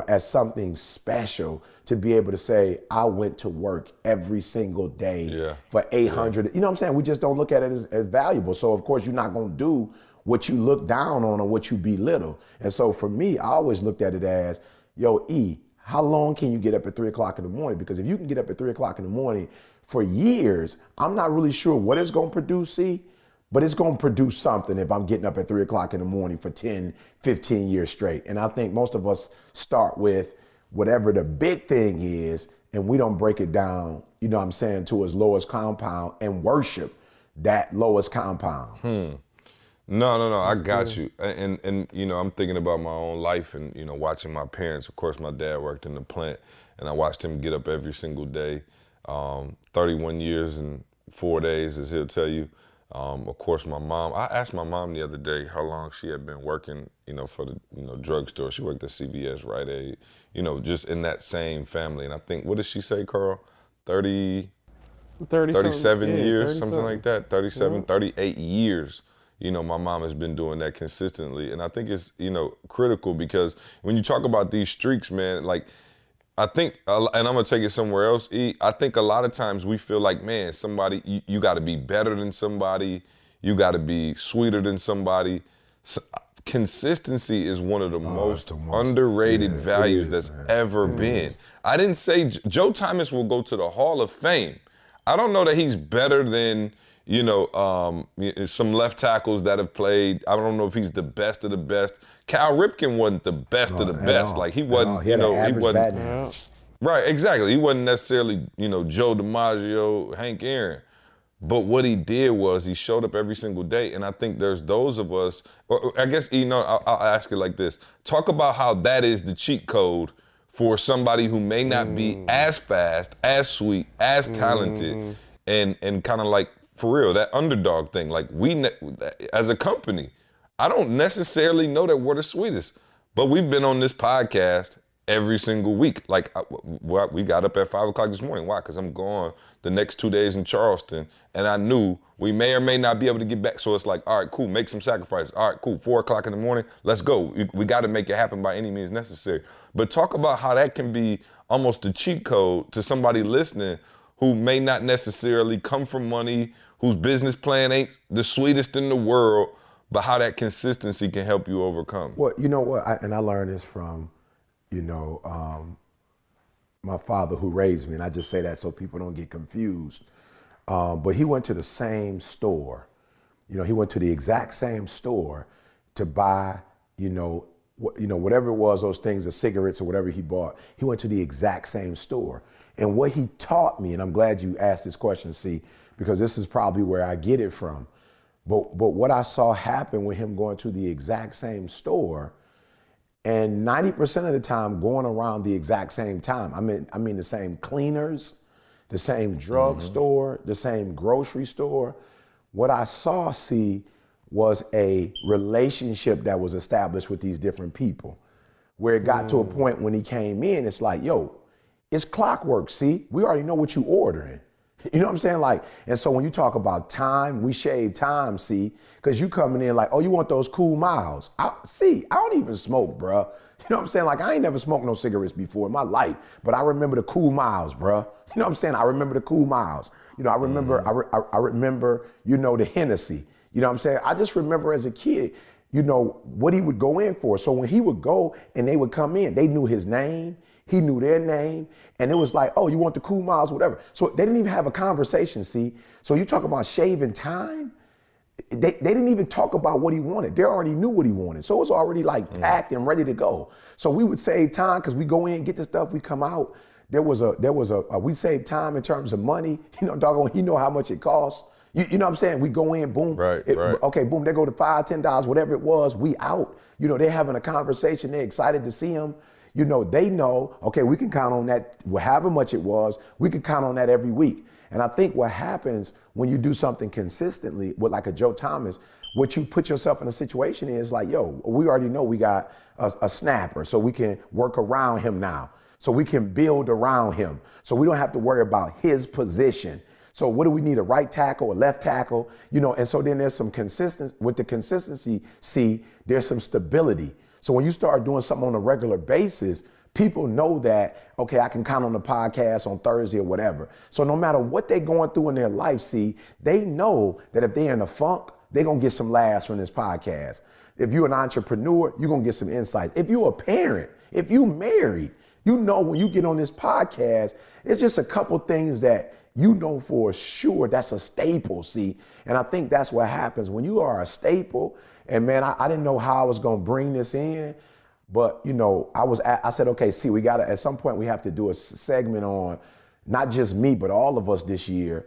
as something special to be able to say, I went to work every single day for 800. You know what I'm saying? We just don't look at it as valuable. So of course you're not going to do what you look down on or what you belittle. And so for me, I always looked at it as, yo, E, how long can you get up at 3 o'clock in the morning? Because if you can get up at 3 o'clock in the morning for years, I'm not really sure what it's going to produce, C, but it's going to produce something if I'm getting up at 3 o'clock in the morning for 10, 15 years straight. And I think most of us start with whatever the big thing is, and we don't break it down, to its lowest compound and worship that lowest compound. No, I got you. And I'm thinking about my own life and, watching my parents. Of course, my dad worked in the plant, and I watched him get up every single day. 31 years and 4 days, as he'll tell you. Of course, my mom, I asked my mom the other day how long she had been working, for the, drugstore. She worked at CVS, Rite Aid, just in that same family. And I think, what did she say, Carl? 37 years, something like that, 37, 38 years. My mom has been doing that consistently. And I think it's, critical, because when you talk about these streaks, man, like, I think, and I'm going to take it somewhere else, E, I think a lot of times we feel like, man, somebody, you got to be better than somebody. You got to be sweeter than somebody. Consistency is one of the most underrated values that's ever been. I didn't say Joe Thomas will go to the Hall of Fame. I don't know that he's better than, some left tackles that have played. I don't know if he's the best of the best. Cal Ripken wasn't the best of the best. Like, he wasn't, he wasn't. Right, exactly. He wasn't necessarily, Joe DiMaggio, Hank Aaron. But what he did was he showed up every single day. And I think there's those of us, or I guess, I'll ask it like this. Talk about how that is the cheat code for somebody who may not be as fast, as sweet, as talented, and kind of like, for real, that underdog thing. Like, we, as a company, I don't necessarily know that we're the sweetest, but we've been on this podcast every single week. Like, we got up at 5 o'clock this morning. Why? Because I'm gone the next 2 days in Charleston, and I knew we may or may not be able to get back. So it's like, all right, cool, make some sacrifices. All right, cool, 4 o'clock in the morning, let's go. We got to make it happen by any means necessary. But talk about how that can be almost a cheat code to somebody listening who may not necessarily come from money, whose business plan ain't the sweetest in the world, but how that consistency can help you overcome. Well, you know what, I learned this from, my father who raised me, and I just say that so people don't get confused. But he went to the same store. He went to the exact same store to buy, whatever it was, those things, the cigarettes or whatever he bought. He went to the exact same store. And what he taught me, and I'm glad you asked this question, see, because this is probably where I get it from. But what I saw happen with him going to the exact same store, and 90% of the time going around the exact same time. I mean the same cleaners, the same drugstore, the same grocery store. What I saw, see, was a relationship that was established with these different people, where it got to a point when he came in, it's like, yo, it's clockwork, see? We already know what you ordering. You know what I'm saying? Like, and so when you talk about time, we shave time, see? Because you coming in like, oh, you want those cool miles. I don't even smoke, bruh. You know what I'm saying? Like, I ain't never smoked no cigarettes before in my life, but I remember the cool miles, bruh. You know what I'm saying? I remember the cool miles. I remember, I remember, the Hennessy. You know what I'm saying? I just remember as a kid, what he would go in for. So when he would go and they would come in, they knew his name. He knew their name, and it was like, oh, you want the cool miles, whatever. So they didn't even have a conversation, see? So you talk about shaving time, they didn't even talk about what he wanted. They already knew what he wanted. So it was already like packed and ready to go. So we would save time because we go in, get the stuff, we come out. We save time in terms of money. Doggone, you know how much it costs. You know what I'm saying? We go in, boom. Right. Okay, boom, they go to $5, $10, whatever it was, we out. They're having a conversation, they're excited to see him. They know, okay, we can count on that, however much it was, we can count on that every week. And I think what happens when you do something consistently with like a Joe Thomas, what you put yourself in a situation is like, yo, we already know we got a snapper, so we can work around him now. So we can build around him. So we don't have to worry about his position. So what do we need, a right tackle, a left tackle? And so then there's some consistency. With the consistency, see, there's some stability. So when you start doing something on a regular basis, people know that, okay, I can count on the podcast on Thursday or whatever. So no matter what they're going through in their life, see, they know that if they're in a funk, they're going to get some laughs from this podcast. If you're an entrepreneur, you're going to get some insights. If you're a parent, if you're married, when you get on this podcast, it's just a couple things that for sure that's a staple, see? And I think that's what happens when you are a staple. And man, I didn't know how I was going to bring this in, but I said, okay, see, we got to, at some point we have to do a segment on not just me, but all of us this year.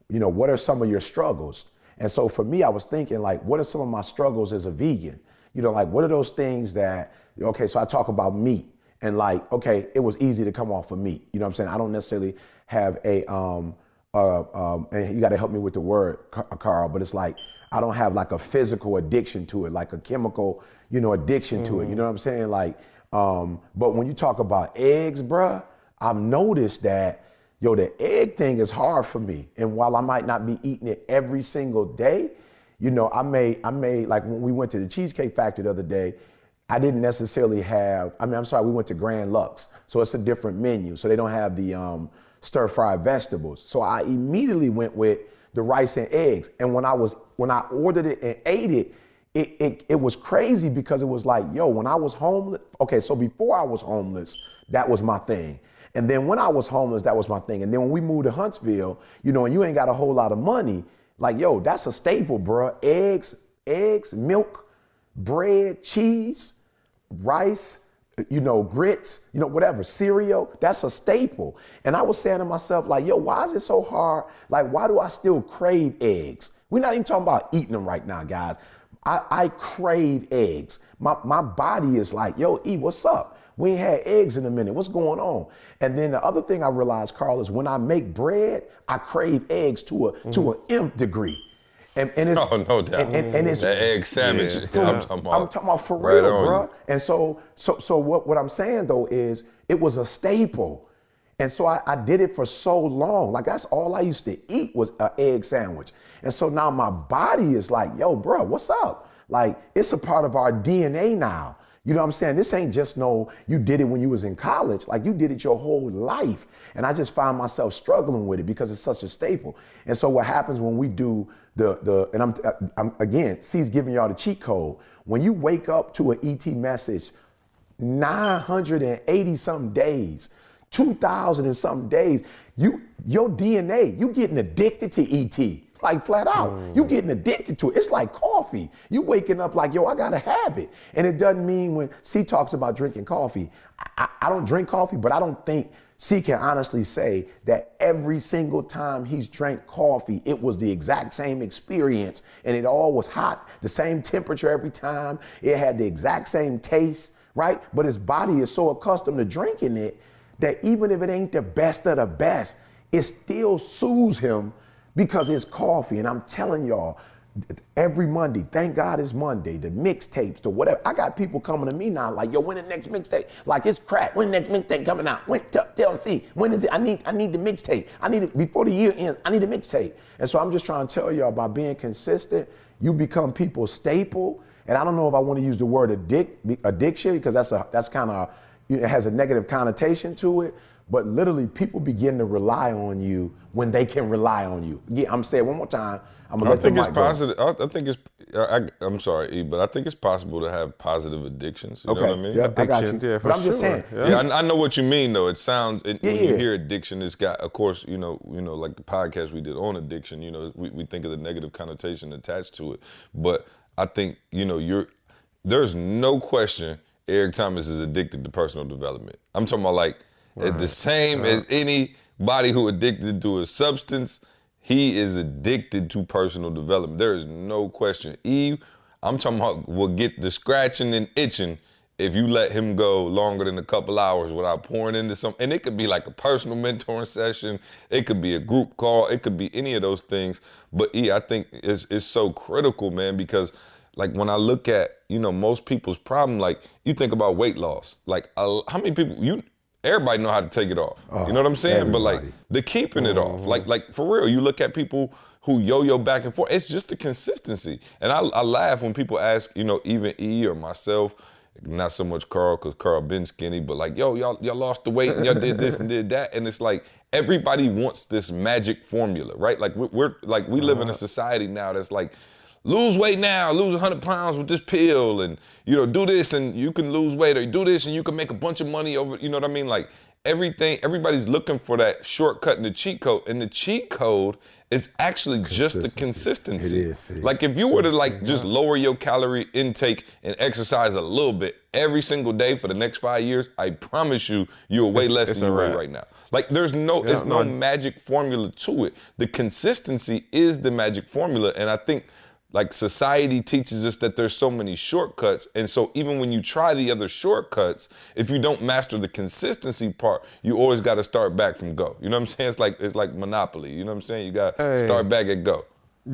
What are some of your struggles? And so for me, I was thinking like, what are some of my struggles as a vegan? Like what are those things that, okay, so I talk about meat and like, okay, it was easy to come off of meat. You know what I'm saying? I don't necessarily have and you got to help me with the word, Carl, but it's like, I don't have like a physical addiction to it, like a chemical, addiction to it. You know what I'm saying? Like, but when you talk about eggs, bruh, I've noticed that, the egg thing is hard for me. And while I might not be eating it every single day, I may like when we went to the Cheesecake Factory the other day, I didn't necessarily have, we went to Grand Lux. So it's a different menu. So they don't have the stir-fried vegetables. So I immediately went with the rice and eggs. And when I ordered it and ate it, it was crazy because it was like, yo, when I was homeless, okay, so before I was homeless, that was my thing. And then when I was homeless, that was my thing. And then when we moved to Huntsville, and you ain't got a whole lot of money, like, yo, that's a staple, bruh. Eggs, milk, bread, cheese, rice, grits, whatever, cereal, that's a staple. And I was saying to myself, like, yo, why is it so hard? Like, why do I still crave eggs? We're not even talking about eating them right now, guys. I crave eggs. My body is like, yo, E, what's up? We ain't had eggs in a minute. What's going on? And then the other thing I realized, Carl, is when I make bread, I crave eggs to an nth degree. And it's, no doubt. And it's that egg sandwich. Yeah. I'm talking about for right real, on bro. you. And so what I'm saying though is it was a staple. And so I did it for so long. Like that's all I used to eat was an egg sandwich. And so now my body is like, yo, bro, what's up? Like it's a part of our DNA now. You know what I'm saying? This ain't just you did it when you was in college. Like, you did it your whole life. And I just find myself struggling with it because it's such a staple. And so what happens when we do and I'm again, C's giving y'all the cheat code. When you wake up to an ET message 980 something days, 2,000 and something days, your DNA, you getting addicted to ET. Like, flat out, you getting addicted to it. It's like coffee. You waking up like, yo, I gotta have it. And it doesn't mean when C talks about drinking coffee, I don't drink coffee, but I don't think C can honestly say that every single time he's drank coffee, it was the exact same experience and it all was hot, the same temperature every time. It had the exact same taste, right? But his body is so accustomed to drinking it that even if it ain't the best of the best, it still soothes him because it's coffee. And I'm telling y'all, every Monday, thank God it's Monday, the mixtapes, the whatever. I got people coming to me now like, yo, when the next mixtape? Like, it's crack. When the next mixtape coming out? Tell C, when is it? I need the mixtape. I need it before the year ends. I need a mixtape. And so I'm just trying to tell y'all, by being consistent, you become people's staple. And I don't know if I want to use the word addiction because that's kind of, it has a negative connotation to it. But literally, people begin to rely on you when they can rely on you. Yeah, I'm saying one more time. I'm gonna let the mic go. I think it's. I'm sorry, E, but I think it's possible to have positive addictions. You know what I mean? Yeah, I got you. Yeah, but I'm just saying. Yeah, I know what you mean though. It sounds when you hear addiction, it's got, of course, you know, like the podcast we did on addiction. You know, we think of the negative connotation attached to it. But I think there's no question Eric Thomas is addicted to personal development. I'm talking about like. The same as anybody who addicted to a substance, he is addicted to personal development. There is no question. I'm talking about will get the scratching and itching if you let him go longer than a couple hours without pouring into something. And it could be like a personal mentoring session. It could be a group call. It could be any of those things. But I think it's so critical, man, because like when I look at, most people's problem, like you think about weight loss. Like how many people, everybody know how to take it off. You know what I'm saying? Everybody. But like the keeping it off, like for real, you look at people who yo-yo back and forth. It's just the consistency. And I laugh when people ask, even E or myself, not so much Carl, because Carl been skinny, but like, yo, y'all lost the weight and y'all did this and did that. And it's like, everybody wants this magic formula, right? Like we live in a society now that's like, lose weight now, lose 100 pounds with this pill, and do this and you can lose weight, or do this and you can make a bunch of money over, you know what I mean? Like everybody's looking for that shortcut in the cheat code, and the cheat code is actually just the consistency. It is. Like if you were to just lower your calorie intake and exercise a little bit every single day for the next 5 years, I promise you'll weigh less than you weigh right now. Like there's no magic formula to it. The consistency is the magic formula, and I think like society teaches us that there's so many shortcuts. And so even when you try the other shortcuts, if you don't master the consistency part, you always got to start back from go. You know what I'm saying? It's like Monopoly. You know what I'm saying? You got to start back at go.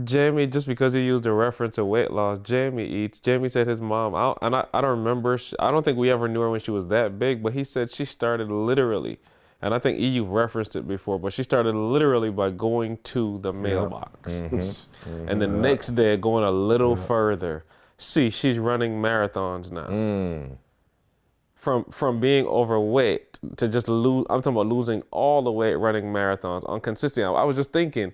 Jamie, just because he used a reference to weight loss, Jamie said his mom, I don't remember, I don't think we ever knew her when she was that big, but he said she started literally, and I think you've referenced it before, but she started literally by going to the mailbox. And the next day going a little further. See, she's running marathons now. From being overweight to just lose, I'm talking about losing all the weight running marathons on consistency. I was just thinking,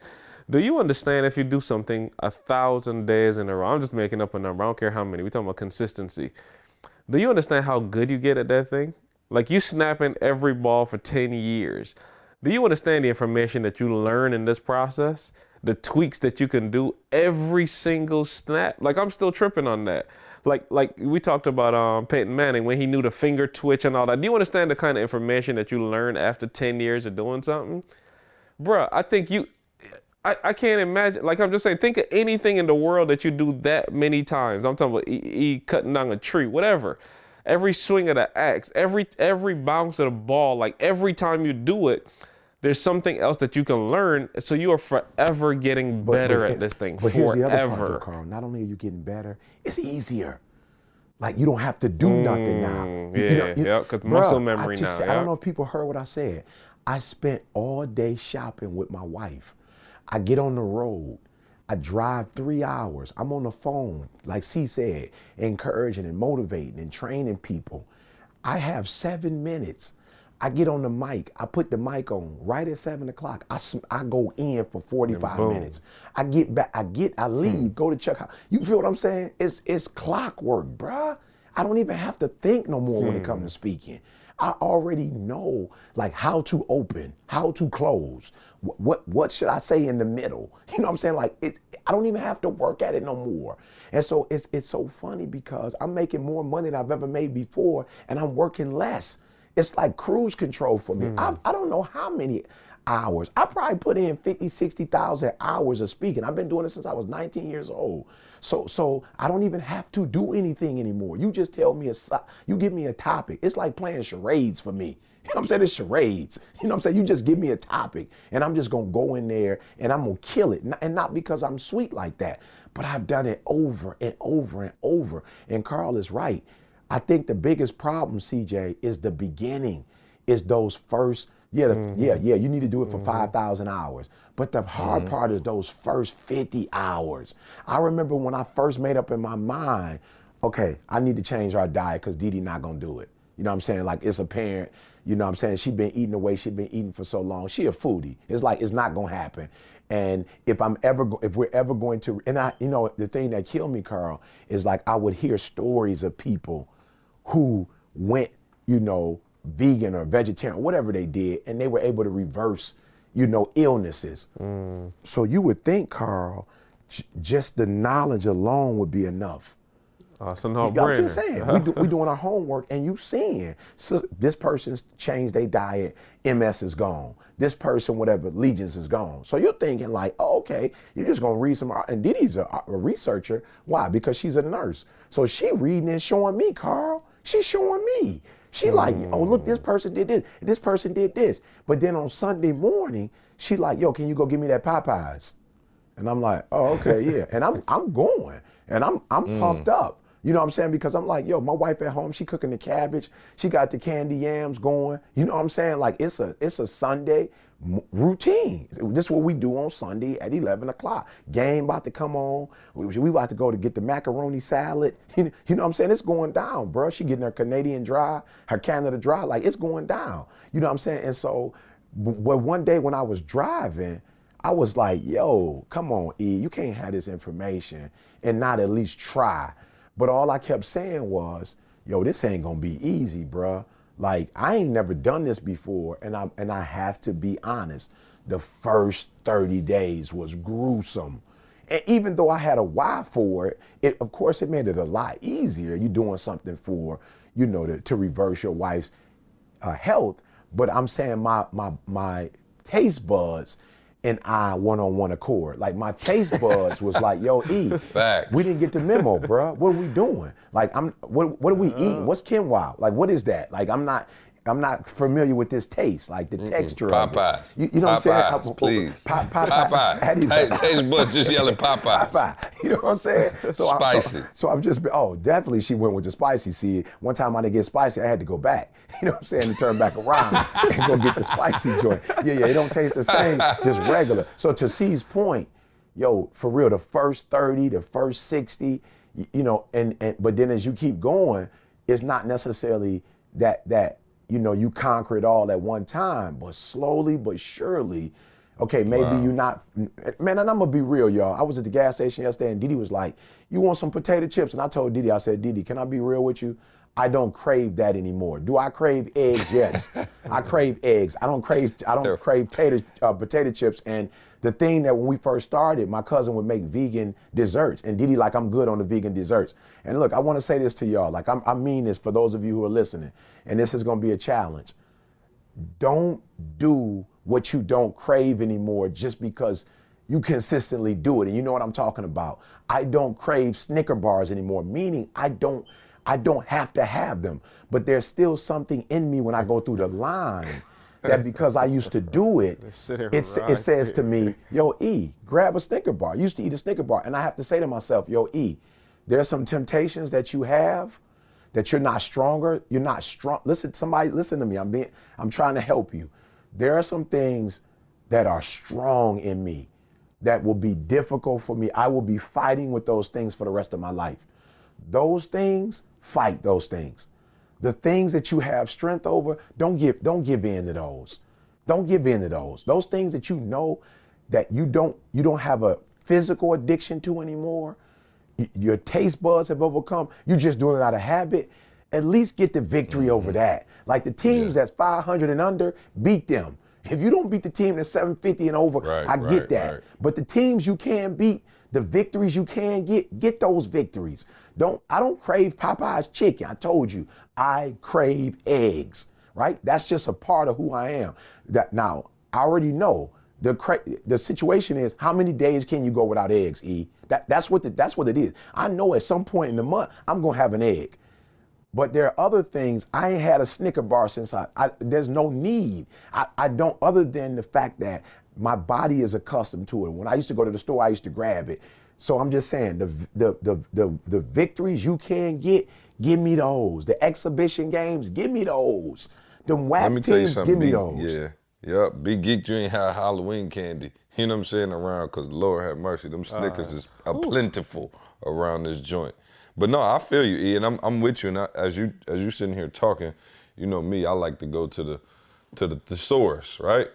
do you understand if you do something 1,000 days in a row? I'm just making up a number. I don't care how many. We're talking about consistency. Do you understand how good you get at that thing? Like you snapping every ball for 10 years. Do you understand the information that you learn in this process? The tweaks that you can do every single snap? Like I'm still tripping on that. Like we talked about Peyton Manning when he knew the finger twitch and all that. Do you understand the kind of information that you learn after 10 years of doing something? Bruh, I think I can't imagine, like I'm just saying, think of anything in the world that you do that many times. I'm talking about cutting down a tree, whatever. Every swing of the axe, every bounce of the ball, like every time you do it, there's something else that you can learn. So you are forever getting better at this thing. But here's the other part, though, Carl. Not only are you getting better, it's easier. Like you don't have to do nothing now. Because muscle memory now. I don't know if people heard what I said. I spent all day shopping with my wife. I get on the road. I drive 3 hours. I'm on the phone, like C said, encouraging and motivating and training people. I have 7 minutes. I get on the mic. I put the mic on right at 7 o'clock. I go in for 45 minutes. I get back. I leave. Go to check. You feel what I'm saying? It's clockwork, bruh. I don't even have to think no more when it comes to speaking. I already know like how to open, how to close. What should I say in the middle? You know what I'm saying? Like I don't even have to work at it no more. And so it's so funny because I'm making more money than I've ever made before, and I'm working less. It's like cruise control for me. I don't know how many hours. I probably put in 50, 60,000 hours of speaking. I've been doing it since I was 19 years old. So I don't even have to do anything anymore. You just tell me you give me a topic. It's like playing charades for me. You know what I'm saying? It's charades. You know what I'm saying? You just give me a topic and I'm just gonna go in there and I'm gonna kill it. And not because I'm sweet like that, but I've done it over and over and over. And Carl is right. I think the biggest problem, CJ, is the beginning, is those first, you need to do it for 5,000 hours. But the hard part is those first 50 hours. I remember when I first made up in my mind, okay, I need to change our diet because Dee Dee not gonna do it. You know what I'm saying? Like it's apparent, you know what I'm saying? She been eating the way she been eating for so long. She a foodie. It's like, it's not gonna happen. And if we're ever going to, and the thing that killed me, Carl, is like I would hear stories of people who went, vegan or vegetarian, whatever they did, and they were able to reverse, illnesses. So you would think, Carl, just the knowledge alone would be enough. It's a no-brainer. I'm just saying, we doing our homework, and you seeing, so this person's changed their diet, MS is gone. This person, whatever, legions is gone. So you're thinking like, oh, okay, you're just gonna read some, and Dee Dee's a researcher. Why? Because she's a nurse. So she reading and showing me, Carl. She's showing me. She like, oh, look, this person did this, and this person did this. But then on Sunday morning, she like, yo, can you go give me that Popeyes? And I'm like, oh, okay, yeah. And I'm going, and I'm pumped up. You know what I'm saying? Because I'm like, yo, my wife at home, she cooking the cabbage. She got the candy yams going. You know what I'm saying? Like it's a Sunday routine. This is what we do on Sunday at 11 o'clock. Game about to come on. We about to go to get the macaroni salad. You know what I'm saying? It's going down, bro. She getting her Canadian dry, her Canada dry. Like it's going down. You know what I'm saying? And so, but one day when I was driving, I was like, yo, come on, E, you can't have this information and not at least try. But all I kept saying was, yo, this ain't gonna be easy, bruh. Like, I ain't never done this before, and I have to be honest. The first 30 days was gruesome. And even though I had a why for it, of course, it made it a lot easier. You doing something for, to reverse your wife's health. But I'm saying my taste buds and I one-on-one accord. Like my taste buds was like, yo, E, Facts. We didn't get the memo, bruh. What are we doing? Like, what are we eating? What's quinoa? Like, what is that? Like, I'm not familiar with this taste, like the texture Popeyes. of it. You know what I'm saying? Please. Popeye. Taste buds just yelling Popeyes. Popeye. You know what I'm saying? Spicy. So I've just been, definitely she went with the spicy. See, one time I didn't get spicy, I had to go back. You know what I'm saying? To turn back around and go get the spicy joint. Yeah, it don't taste the same, just regular. So to C's point, yo, for real, the first 30, the first 60, but then as you keep going, it's not necessarily that you conquer it all at one time, but slowly but surely, okay, maybe you're not, man, and I'm gonna be real, y'all. I was at the gas station yesterday and Dee Dee was like, you want some potato chips? And I told Dee Dee, I said, Dee Dee, can I be real with you? I don't crave that anymore. Do I crave eggs? Yes, I crave eggs. I don't crave potato chips. And the thing that when we first started, my cousin would make vegan desserts, and Dee Dee like, I'm good on the vegan desserts. And look, I want to say this to y'all. Like I mean this for those of you who are listening, and this is going to be a challenge. Don't do what you don't crave anymore just because you consistently do it. And you know what I'm talking about. I don't crave Snicker bars anymore, meaning I don't have to have them, but there's still something in me when I go through the line that because I used to do it, it says to me, yo, E, grab a Snicker bar. I used to eat a Snicker bar, and I have to say to myself, yo, E, there's some temptations that you have that you're not stronger. You're not strong. Listen to me. I'm trying to help you. There are some things that are strong in me. that will be difficult for me. I will be fighting with those things for the rest of my life. Those things, fight those things. The things that you have strength over, don't give in to those. Don't give in to those. Those things that you know that you don't have a physical addiction to anymore. Your taste buds have overcome. You're just doing it out of habit. At least get the victory over that. Like the teams that's 500 and under, beat them. If you don't beat the team that's 750 and over, I get that. Right. But the teams you can beat, the victories you can get those victories. I don't crave Popeye's chicken. I told you, I crave eggs, right? That's just a part of who I am. Now, I already know the situation is, how many days can you go without eggs, E? That's what it is. I know at some point in the month, I'm gonna have an egg. But there are other things. I ain't had a Snicker bar since there's no need. I don't, other than the fact that my body is accustomed to it. When I used to go to the store, I used to grab it. So I'm just saying, the victories you can get, give me those. The exhibition games, give me those. Them whack teams, give me those. Yeah, yep. Be geeked, you ain't had Halloween candy. You know what I'm saying, around, because Lord have mercy, them Snickers is plentiful around this joint. But no, I feel you, E, and I'm with you. And as you sitting here talking, you know me, I like to go to the source, right?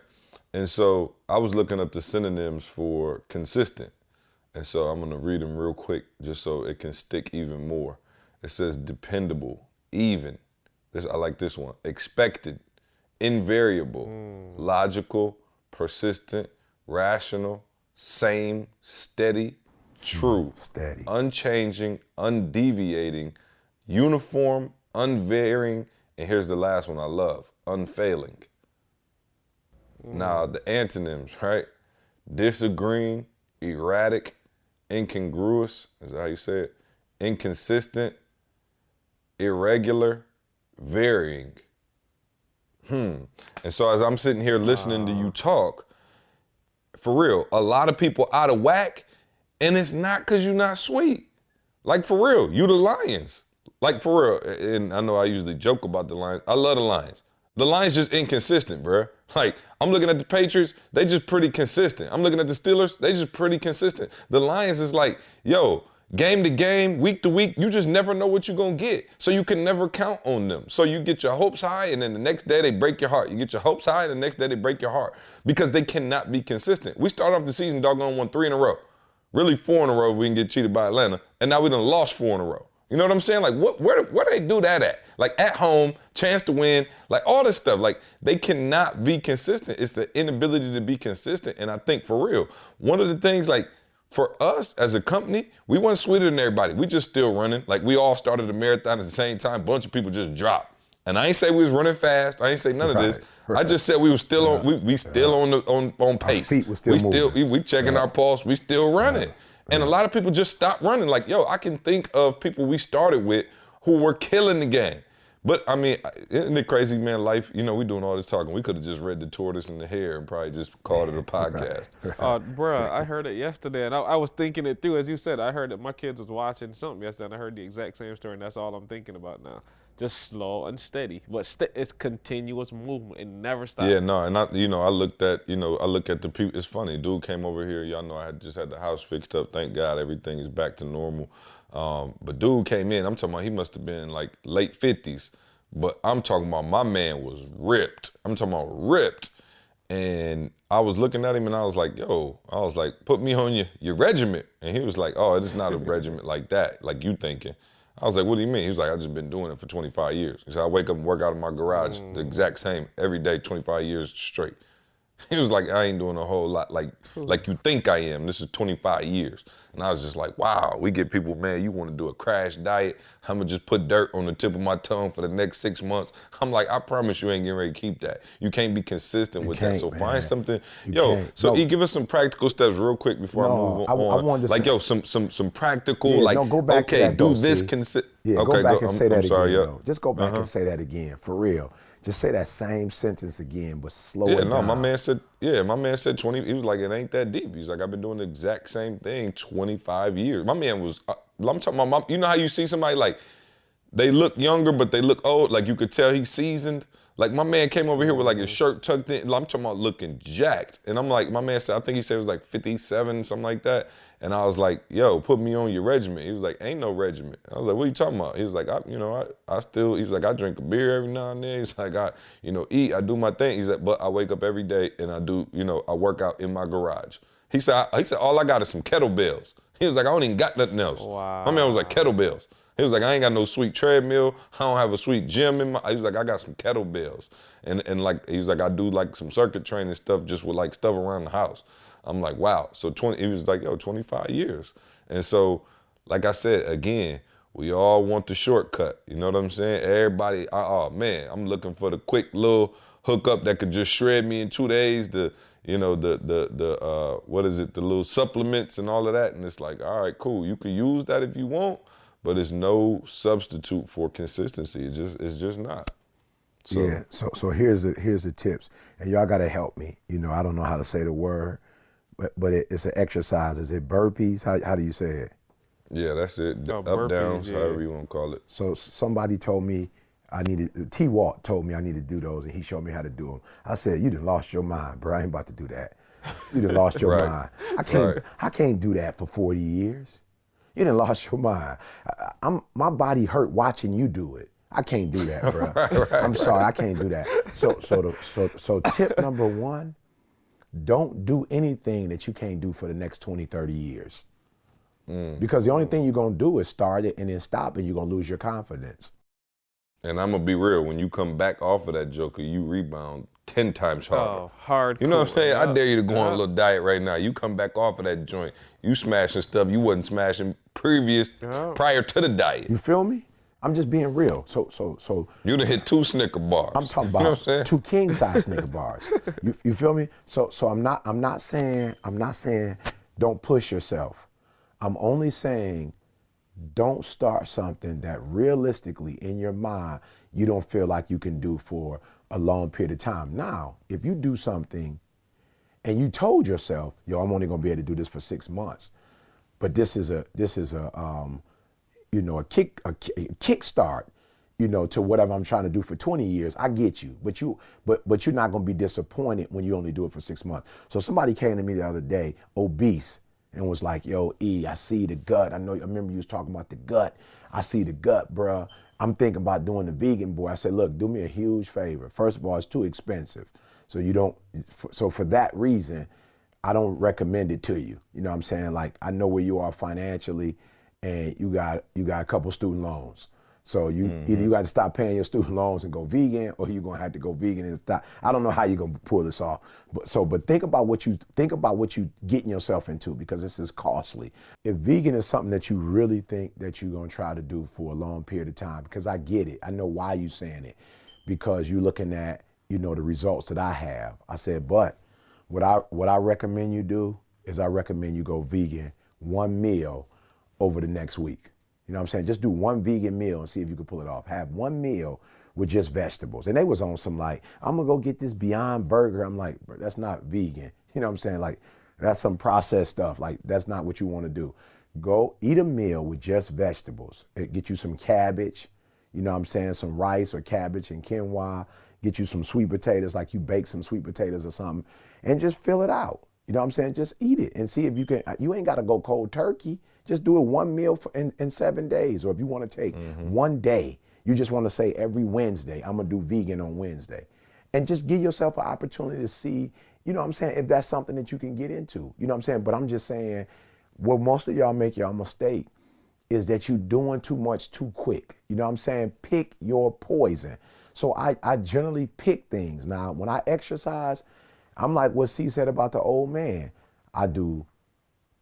And so I was looking up the synonyms for consistent. And so I'm gonna read them real quick just so it can stick even more. It says dependable, even. I like this one. Expected, invariable, logical, persistent, rational, same, steady, true, steady, unchanging, undeviating, uniform, unvarying, and here's the last one I love, unfailing. Now, the antonyms, right? Disagreeing, erratic, incongruous, is that how you say it? Inconsistent, irregular, varying. And so as I'm sitting here listening to you talk, for real, a lot of people out of whack, and it's not because you're not sweet. Like, for real, you the Lions. Like, for real, and I know I usually joke about the Lions. I love the Lions. The Lions just inconsistent, bruh. Like, I'm looking at the Patriots, they just pretty consistent. I'm looking at the Steelers, they just pretty consistent. The Lions is like, yo, game to game, week to week, you just never know what you're gonna get. So you can never count on them. So you get your hopes high, and then the next day they break your heart. You get your hopes high, and the next day they break your heart. Because they cannot be consistent. We start off the season, doggone, won 3 in a row. Really 4 in a row if we can get cheated by Atlanta. And now we done lost 4 in a row. You know what I'm saying? Like, where do they do that at? Like, at home, chance to win, like all this stuff. Like, they cannot be consistent. It's the inability to be consistent. And I think, for real, one of the things, like, for us as a company, we weren't sweeter than everybody. We just still running. Like, we all started a marathon at the same time. Bunch of people just dropped. And I ain't say we was running fast. I ain't say none of this. Right. I just said we was still on. We still on pace. Our feet was still moving. We checking our pulse. We still running. And a lot of people just stopped running. Like, yo, I can think of people we started with who were killing the game. But, I mean, isn't it crazy, man? Life, you know, we doing all this talking. We could have just read The Tortoise and the Hare and probably just called it a podcast. Bruh, I heard it yesterday, and I was thinking it through. As you said, I heard that my kids was watching something yesterday, and I heard the exact same story, and that's all I'm thinking about now. Just slow and steady, but it's continuous movement. It never stops. Yeah, no, and I look at the people. It's funny, dude came over here. Y'all know I just had the house fixed up. Thank God, everything is back to normal. But dude came in. I'm talking about he must have been like late 50s. But I'm talking about my man was ripped. I'm talking about ripped. And I was looking at him and I was like, yo, put me on your regiment. And he was like, oh, it's not a regiment like that, like you thinking. I was like, what do you mean? He was like, I've just been doing it for 25 years. He said, I wake up and work out in my garage the exact same every day, 25 years straight. He was like, I ain't doing a whole lot like you think I am. This is 25 years. And I was just like, wow, we get people, man, you want to do a crash diet? I'm going to just put dirt on the tip of my tongue for the next 6 months. I'm like, I promise you ain't getting ready to keep that. You can't be consistent with that. So man. Find something. Give us some practical steps real quick before I move on. I wanted to like, say, some practical, go back to that, do this consistent. Yeah, okay, go back and say that again. Sorry, Just go back and say that again, for real. Just say that same sentence again, but slow it down. Yeah, no, my man said 20, he was like, it ain't that deep. He's like, I've been doing the exact same thing 25 years. My man was, I'm talking about, you know how you see somebody like, they look younger, but they look old, like you could tell he's seasoned. Like my man came over here with like his shirt tucked in. I'm talking about looking jacked. And I'm like, my man said, I think he said it was like 57, something like that. And I was like, yo, put me on your regimen. He was like, ain't no regimen. I was like, what are you talking about? He was like, I still, he was like, I drink a beer every now and then. He's like, I eat, I do my thing. He's like, but I wake up every day and I do, I work out in my garage. He said, all I got is some kettlebells. He was like, I don't even got nothing else. Wow. My man was like, kettlebells. He was like, I ain't got no sweet treadmill. I don't have a sweet gym in my, he was like, I got some kettlebells. And like, he was like, I do like some circuit training stuff just with like stuff around the house. I'm like, wow. So he was like, 25 years. And so, like I said, again, we all want the shortcut. You know what I'm saying? Everybody, oh man, I'm looking for the quick little hookup that could just shred me in 2 days. The what is it? The little supplements and all of that. And it's like, all right, cool. You can use that if you want, but it's no substitute for consistency. It's just not. So. Yeah. So here's the tips, and y'all gotta help me. I don't know how to say the word, but it's an exercise. Is it burpees? How do you say it? Yeah, that's it. Up, burpees, downs, yeah. however you want to call it. So somebody told me T-Walt told me I need to do those, and he showed me how to do them. I said, you done lost your mind, bro. I ain't about to do that. You done lost your Right. mind. Right. I can't do that for 40 years. You done lost your mind. My body hurt watching you do it. I can't do that, bro. I'm sorry, I can't do that. So tip number one, don't do anything that you can't do for the next 20, 30 years. Because the only thing you're gonna do is start it and then stop, and you're gonna lose your confidence. And I'm gonna be real, when you come back off of that joker, you rebound 10 times harder. Oh, hard. You know what I'm saying? I Yep. dare you to go on a Yep. little diet right now. You come back off of that joint, you smashing stuff you wasn't smashing prior to the diet. You feel me? I'm just being real. So You done hit 2 Snicker bars. I'm talking You know what I'm about saying? 2 king size Snicker bars. You feel me? So I'm not saying don't push yourself. I'm only saying don't start something that realistically in your mind you don't feel like you can do for a long period of time. Now, if you do something and you told yourself, yo, I'm only gonna be able to do this for 6 months, but this is a kickstart, to whatever I'm trying to do for 20 years. I get you, but you're not gonna be disappointed when you only do it for 6 months. So somebody came to me the other day, obese, and was like, yo, E, I see the gut. I remember you was talking about the gut. I see the gut, bruh. I'm thinking about doing the vegan, boy. I said, look, do me a huge favor. First of all, it's too expensive. So for that reason, I don't recommend it to you. You know what I'm saying? Like, I know where you are financially, and you got a couple student loans. So either you got to stop paying your student loans and go vegan, or you're gonna have to go vegan and stop. I don't know how you're gonna pull this off. But think about what you getting yourself into, because this is costly. If vegan is something that you really think that you're gonna try to do for a long period of time, because I get it. I know why you're saying it, because you're looking at, the results that I have. I said, but what I recommend you do is I recommend you go vegan 1 meal over the next week. You know what I'm saying? Just do 1 vegan meal and see if you can pull it off. Have 1 meal with just vegetables. And they was on some like, I'm gonna go get this Beyond Burger. I'm like, bro, that's not vegan. You know what I'm saying? Like, that's some processed stuff. Like, that's not what you wanna do. Go eat a meal with just vegetables. Get you some cabbage, you know what I'm saying? Some rice or cabbage and quinoa. Get you some sweet potatoes, like you bake some sweet potatoes or something, and just fill it out. You know what I'm saying? Just eat it and see if you can. You ain't got to go cold turkey. Just do it 1 meal in 7 days. Or if you want to take 1 day, you just want to say every Wednesday, I'm going to do vegan on Wednesday. And just give yourself an opportunity to see, you know what I'm saying, if that's something that you can get into. You know what I'm saying? But I'm just saying, what most of y'all make y'all mistake is that you doing too much too quick. You know what I'm saying? Pick your poison. So I generally pick things. Now, when I exercise, I'm like what C said about the old man. I do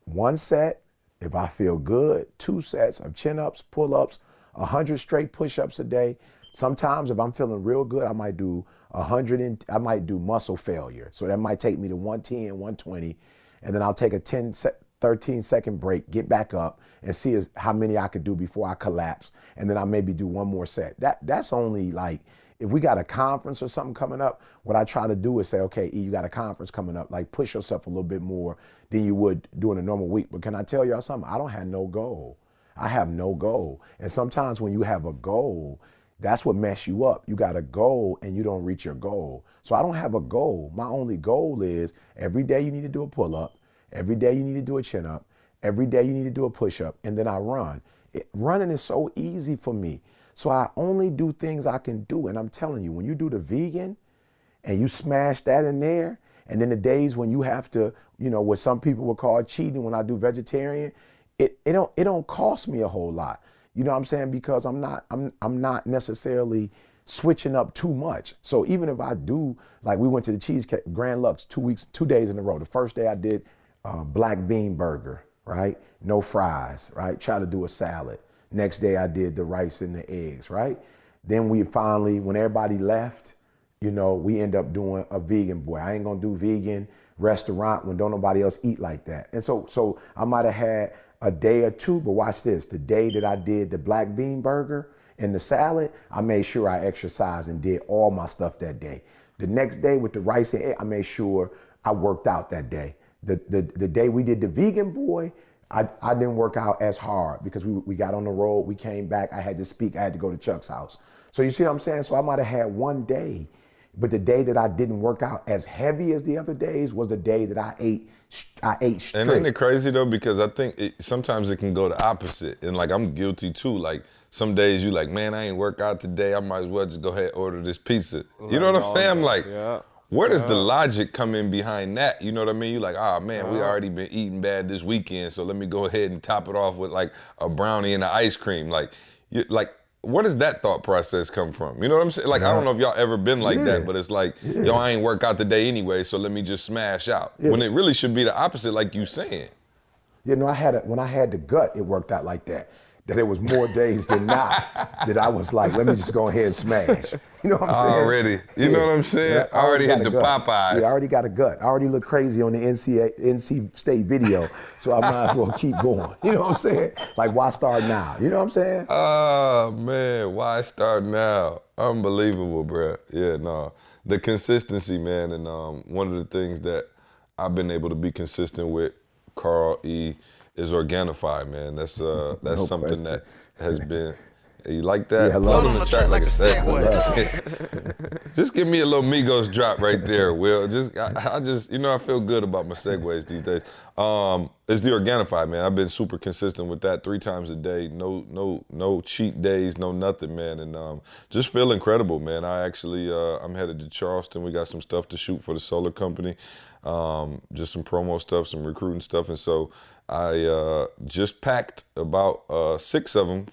1 set if I feel good, 2 sets of chin-ups, pull-ups, 100 straight push-ups a day. Sometimes if I'm feeling real good, I might do 100, I might do muscle failure. So that might take me to 110, 120, and then I'll take a 13-second break, get back up, and see how many I could do before I collapse. And then I'll maybe do 1 more set. That's only like, if we got a conference or something coming up, what I try to do is say, okay, E, you got a conference coming up, like push yourself a little bit more than you would during a normal week. But can I tell y'all something? I don't have no goal. I have no goal. And sometimes when you have a goal, That's what mess you up. You got a goal and you don't reach your goal. So I don't have a goal. My only goal is every day you need to do a pull-up. Every day you need to do a chin-up. Every day you need to do a push-up. And then I run. Running is so easy for me. So I only do things I can do. And I'm telling you, when you do the vegan and you smash that in there, and then the days when you have to, what some people would call cheating when I do vegetarian, it don't cost me a whole lot. You know what I'm saying? Because I'm not necessarily switching up too much. So even if I do, like we went to the Cheesecake Grand Lux 2 days in a row. The first day I did black bean burger, right? No fries, right? Try to do a salad. Next day I did the rice and the eggs, right? Then we finally, when everybody left, we end up doing a vegan boy. I ain't gonna do vegan restaurant when don't nobody else eat like that. And so I might have had a day or two, but watch this. The day that I did the black bean burger and the salad, I made sure I exercised and did all my stuff that day. The next day with the rice and egg, I made sure I worked out that day. The day we did the vegan boy, I didn't work out as hard because we got on the road, we came back, I had to speak, I had to go to Chuck's house. So you see what I'm saying? So I might have had one day, but the day that I didn't work out as heavy as the other days was the day that I ate straight. And ain't it crazy though? Because I think sometimes it can go the opposite. And like, I'm guilty too. Like some days you like, man, I ain't work out today. I might as well just go ahead and order this pizza. You know what I'm saying? I'm like, where does the logic come in behind that? You know what I mean? You're like, man, we already been eating bad this weekend, so let me go ahead and top it off with like a brownie and an ice cream. Like, where does that thought process come from? You know what I'm saying? Like, I don't know if y'all ever been like that, but it's like, yo, I ain't work out today anyway, so let me just smash out. When it really should be the opposite, like you saying. When I had the gut, it worked out like that. That it was more days than not that I was like, let me just go ahead and smash. You know what I'm saying? Already. You know what I'm saying? Yeah, I already hit the gut. Popeyes. Yeah, I already got a gut. I already look crazy on the NC State video, so I might as well keep going. You know what I'm saying? Like, why start now? You know what I'm saying? Oh, man, why start now? Unbelievable, bro. Yeah, no. The consistency, man, and one of the things that I've been able to be consistent with, Carl E., is Organifi, man. That's something that has been. You like that? Yeah, I love Put it. on the track like a segue. Just give me a little Migos drop right there, Will. I just, I feel good about my segues these days. It's the Organifi, man. I've been super consistent with that 3 times a day. No cheat days, no nothing, man. And just feel incredible, man. I actually, I'm headed to Charleston. We got some stuff to shoot for the solar company. Just some promo stuff, some recruiting stuff. And so I just packed about 6 of them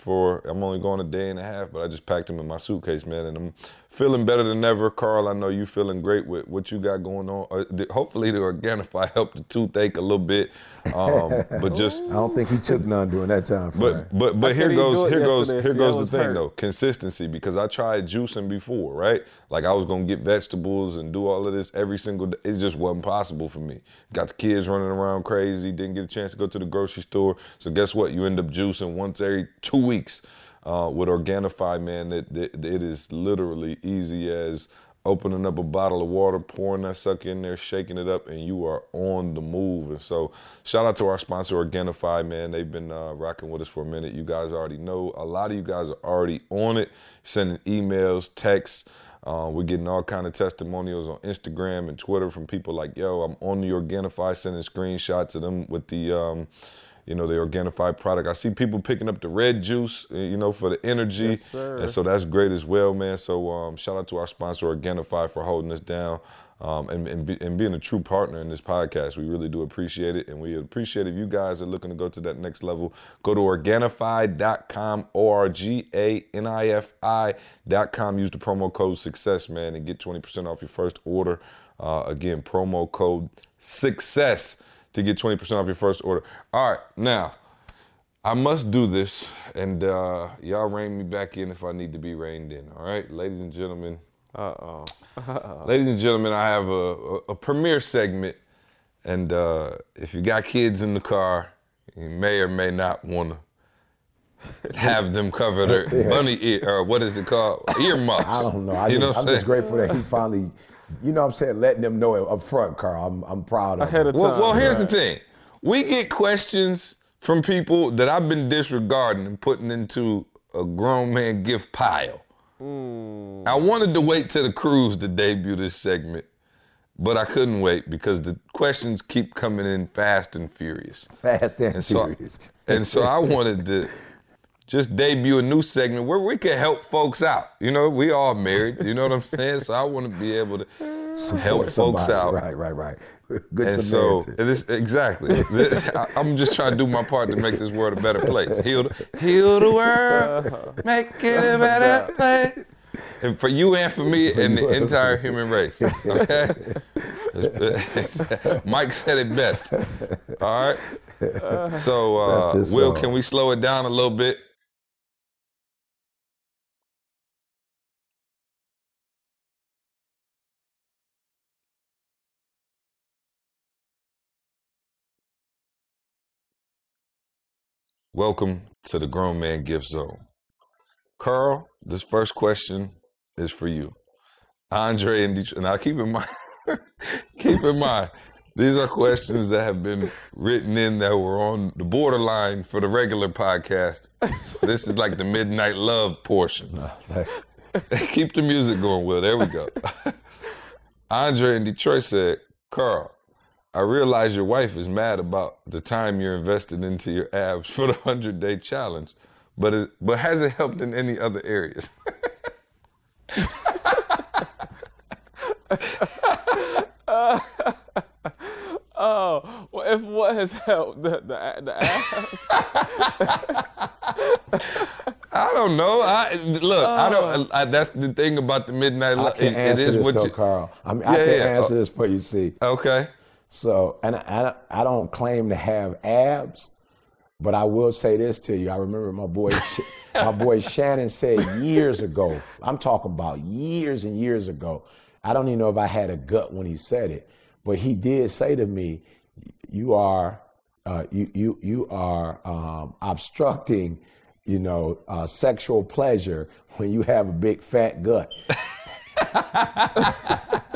I'm only going a day and a half, but I just packed them in my suitcase, man. And I'm feeling better than ever. Carl, I know you feeling great with what you got going on. Hopefully the Organifi helped the toothache a little bit. But just I don't think he took none during that time frame. But here goes the thing hurt. though, consistency, because I tried juicing before, right? Like I was gonna get vegetables and do all of this every single day. It just wasn't possible for me. Got the kids running around crazy, didn't get a chance to go to the grocery store. So guess what? You end up juicing once every 2 weeks. With Organifi, man, it is literally easy as opening up a bottle of water, pouring that sucker in there, shaking it up, and you are on the move. And so shout out to our sponsor, Organifi, man. They've been rocking with us for a minute. You guys already know. A lot of you guys are already on it, sending emails, texts. We're getting all kind of testimonials on Instagram and Twitter from people like, yo, I'm on the Organifi, sending screenshots of them with the the Organifi product. I see people picking up the red juice, for the energy. Yes, sir. And so that's great as well, man. So shout out to our sponsor, Organifi, for holding us down and being a true partner in this podcast. We really do appreciate it. And we appreciate if you guys are looking to go to that next level. Go to Organifi.com, ORGANIFI.com. Use the promo code SUCCESS, man, and get 20% off your first order. Again, promo code SUCCESS to get 20% off your first order. All right, now, I must do this, and y'all rein me back in if I need to be reined in, all right? Ladies and gentlemen. Ladies and gentlemen, I have a premiere segment, and if you got kids in the car, you may or may not want to have them cover their bunny ear, or what is it called? Earmuffs. I don't know. I'm just grateful that he finally, letting them know up front, Carl. I'm proud of him. Well, here's the thing. We get questions from people that I've been disregarding and putting into a grown man gift pile. I wanted to wait till the cruise to debut this segment, but I couldn't wait because the questions keep coming in fast and furious. Fast and furious. And so I wanted to just debut a new segment where we can help folks out. You know, we all married, you know what I'm saying? So I want to be able to help folks out. Right. Good And Samaritan. so, exactly. I'm just trying to do my part to make this world a better place. Heal the world, make it a better place. And for you and for me and the entire human race, okay? Mike said it best, all right? So, Will, can we slow it down a little bit? Welcome to the Grown Man Gift Zone. Carl, this first question is for you. Andre in Detroit. Now keep in mind, these are questions that have been written in that were on the borderline for the regular podcast. So this is like the midnight love portion. Keep the music going, Will. There we go. Andre in Detroit said, Carl, I realize your wife is mad about the time you're invested into your abs for the 100-day challenge, but has it helped in any other areas? Well, if what has helped the abs? I don't know. That's the thing about the midnight love. I can answer this though, Carl. I can answer this for you, see. Okay. So, and I don't claim to have abs, but I will say this to you. I remember my boy Shannon said years ago, I'm talking about years and years ago, I don't even know if I had a gut when he said it, but he did say to me, you are obstructing, sexual pleasure when you have a big fat gut.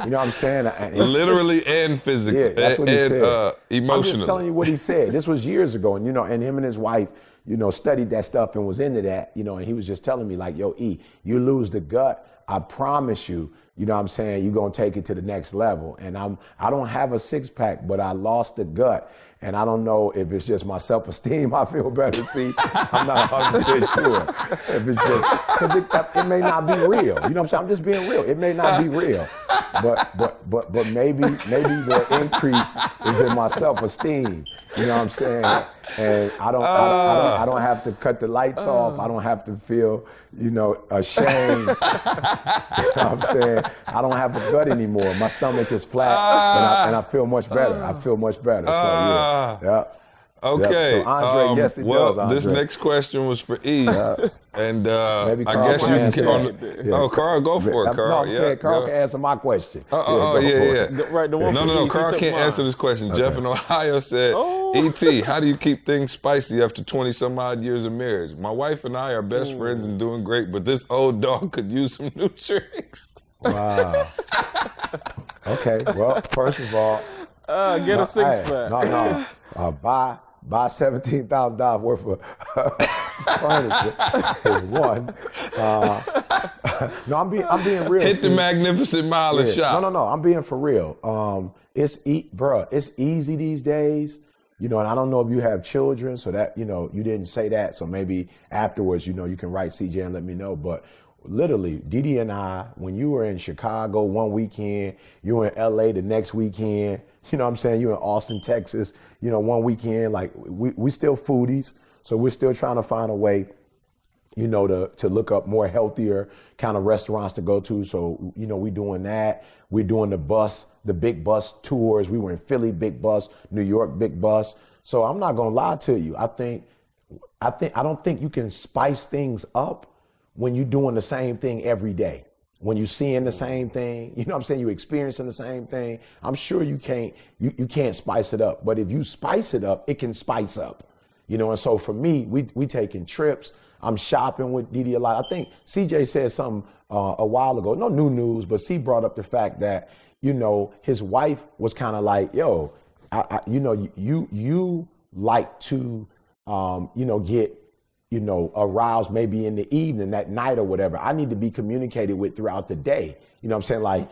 You know what I'm saying? Literally and physically. Yeah, that's what he said. Emotionally. I'm just telling you what he said. This was years ago, and and him and his wife, studied that stuff and was into that, and he was just telling me like, yo, E, you lose the gut, I promise you, you know what I'm saying, you're gonna take it to the next level. And I don't have a six pack, but I lost the gut. And I don't know if it's just my self-esteem, I feel better. See, I'm not 100% sure. If it's just, because it may not be real. You know what I'm saying? I'm just being real. It may not be real. But maybe the increase is in my self-esteem. You know what I'm saying? And I don't have to cut the lights off. I don't have to feel, ashamed. You know what I'm saying? I don't have a gut anymore. My stomach is flat, and I feel much better. I feel much better. So yeah. Okay. So Andre, yes, it does. Andre. This next question was for E, and maybe I Carl guess you can. Yeah. Oh, Carl, go for it, Carl. No, I'm saying Carl can answer my question. Yeah. Right, the one No. E, Carl can't answer this question. Okay. Jeff in Ohio said, E.T., how do you keep things spicy after 20 some odd years of marriage? My wife and I are best friends and doing great, but this old dog could use some new tricks. Wow. Okay. Well, first of all, get a six pack. Buy $17,000 worth of furniture is one. No, I'm being real. Hit the Magnificent Mile and shop. No. I'm being for real. It's easy these days. And I don't know if you have children, so that you didn't say that. So maybe afterwards, you can write CJ and let me know. But literally, Didi and I, when you were in Chicago one weekend, you were in LA the next weekend. You know what I'm saying? You in Austin, Texas, one weekend. Like we still foodies, so we're still trying to find a way, to look up more healthier kind of restaurants to go to. So, we doing that. We're doing the big bus tours. We were in Philly, big bus, New York, big bus. So I'm not gonna lie to you. I don't think you can spice things up when you're doing the same thing every day. When you're seeing the same thing, you know what I'm saying? You're experiencing the same thing. I'm sure you can't spice it up. But if you spice it up, it can spice up. And so for me, we taking trips. I'm shopping with Didi a lot. I think CJ said something a while ago, no new news, but C brought up the fact that, his wife was kind of like, yo, you like to, get, aroused maybe in the evening, that night or whatever. I need to be communicated with throughout the day. You know what I'm saying? Like,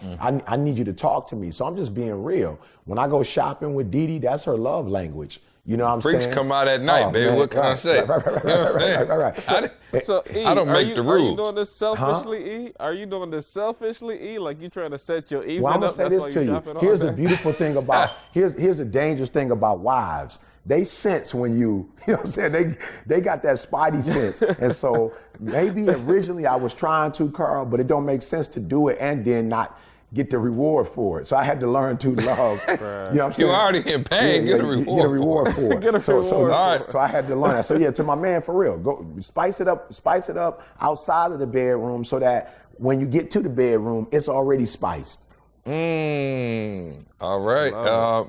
I need you to talk to me. So I'm just being real. When I go shopping with Dee Dee, that's her love language. You know what I'm saying? Freaks come out at night, baby. Man, what can I say? Right. So, E, I don't make the rules. Are you doing this selfishly, E? Are you doing this selfishly, E? Like you trying to set your evening Well, I'm up? gonna say this to you. Here's the beautiful thing about here's the dangerous thing about wives. They sense when you know what I'm saying? They got that spidey sense. And so maybe originally I was trying to, Carl, but it don't make sense to do it and then not get the reward for it. So I had to learn to love. Right. You know what I'm saying? You already in pain, get a reward for it. Get a reward for it. So I had to learn that. So yeah, to my man, for real, go spice it up outside of the bedroom so that when you get to the bedroom, it's already spiced. All right.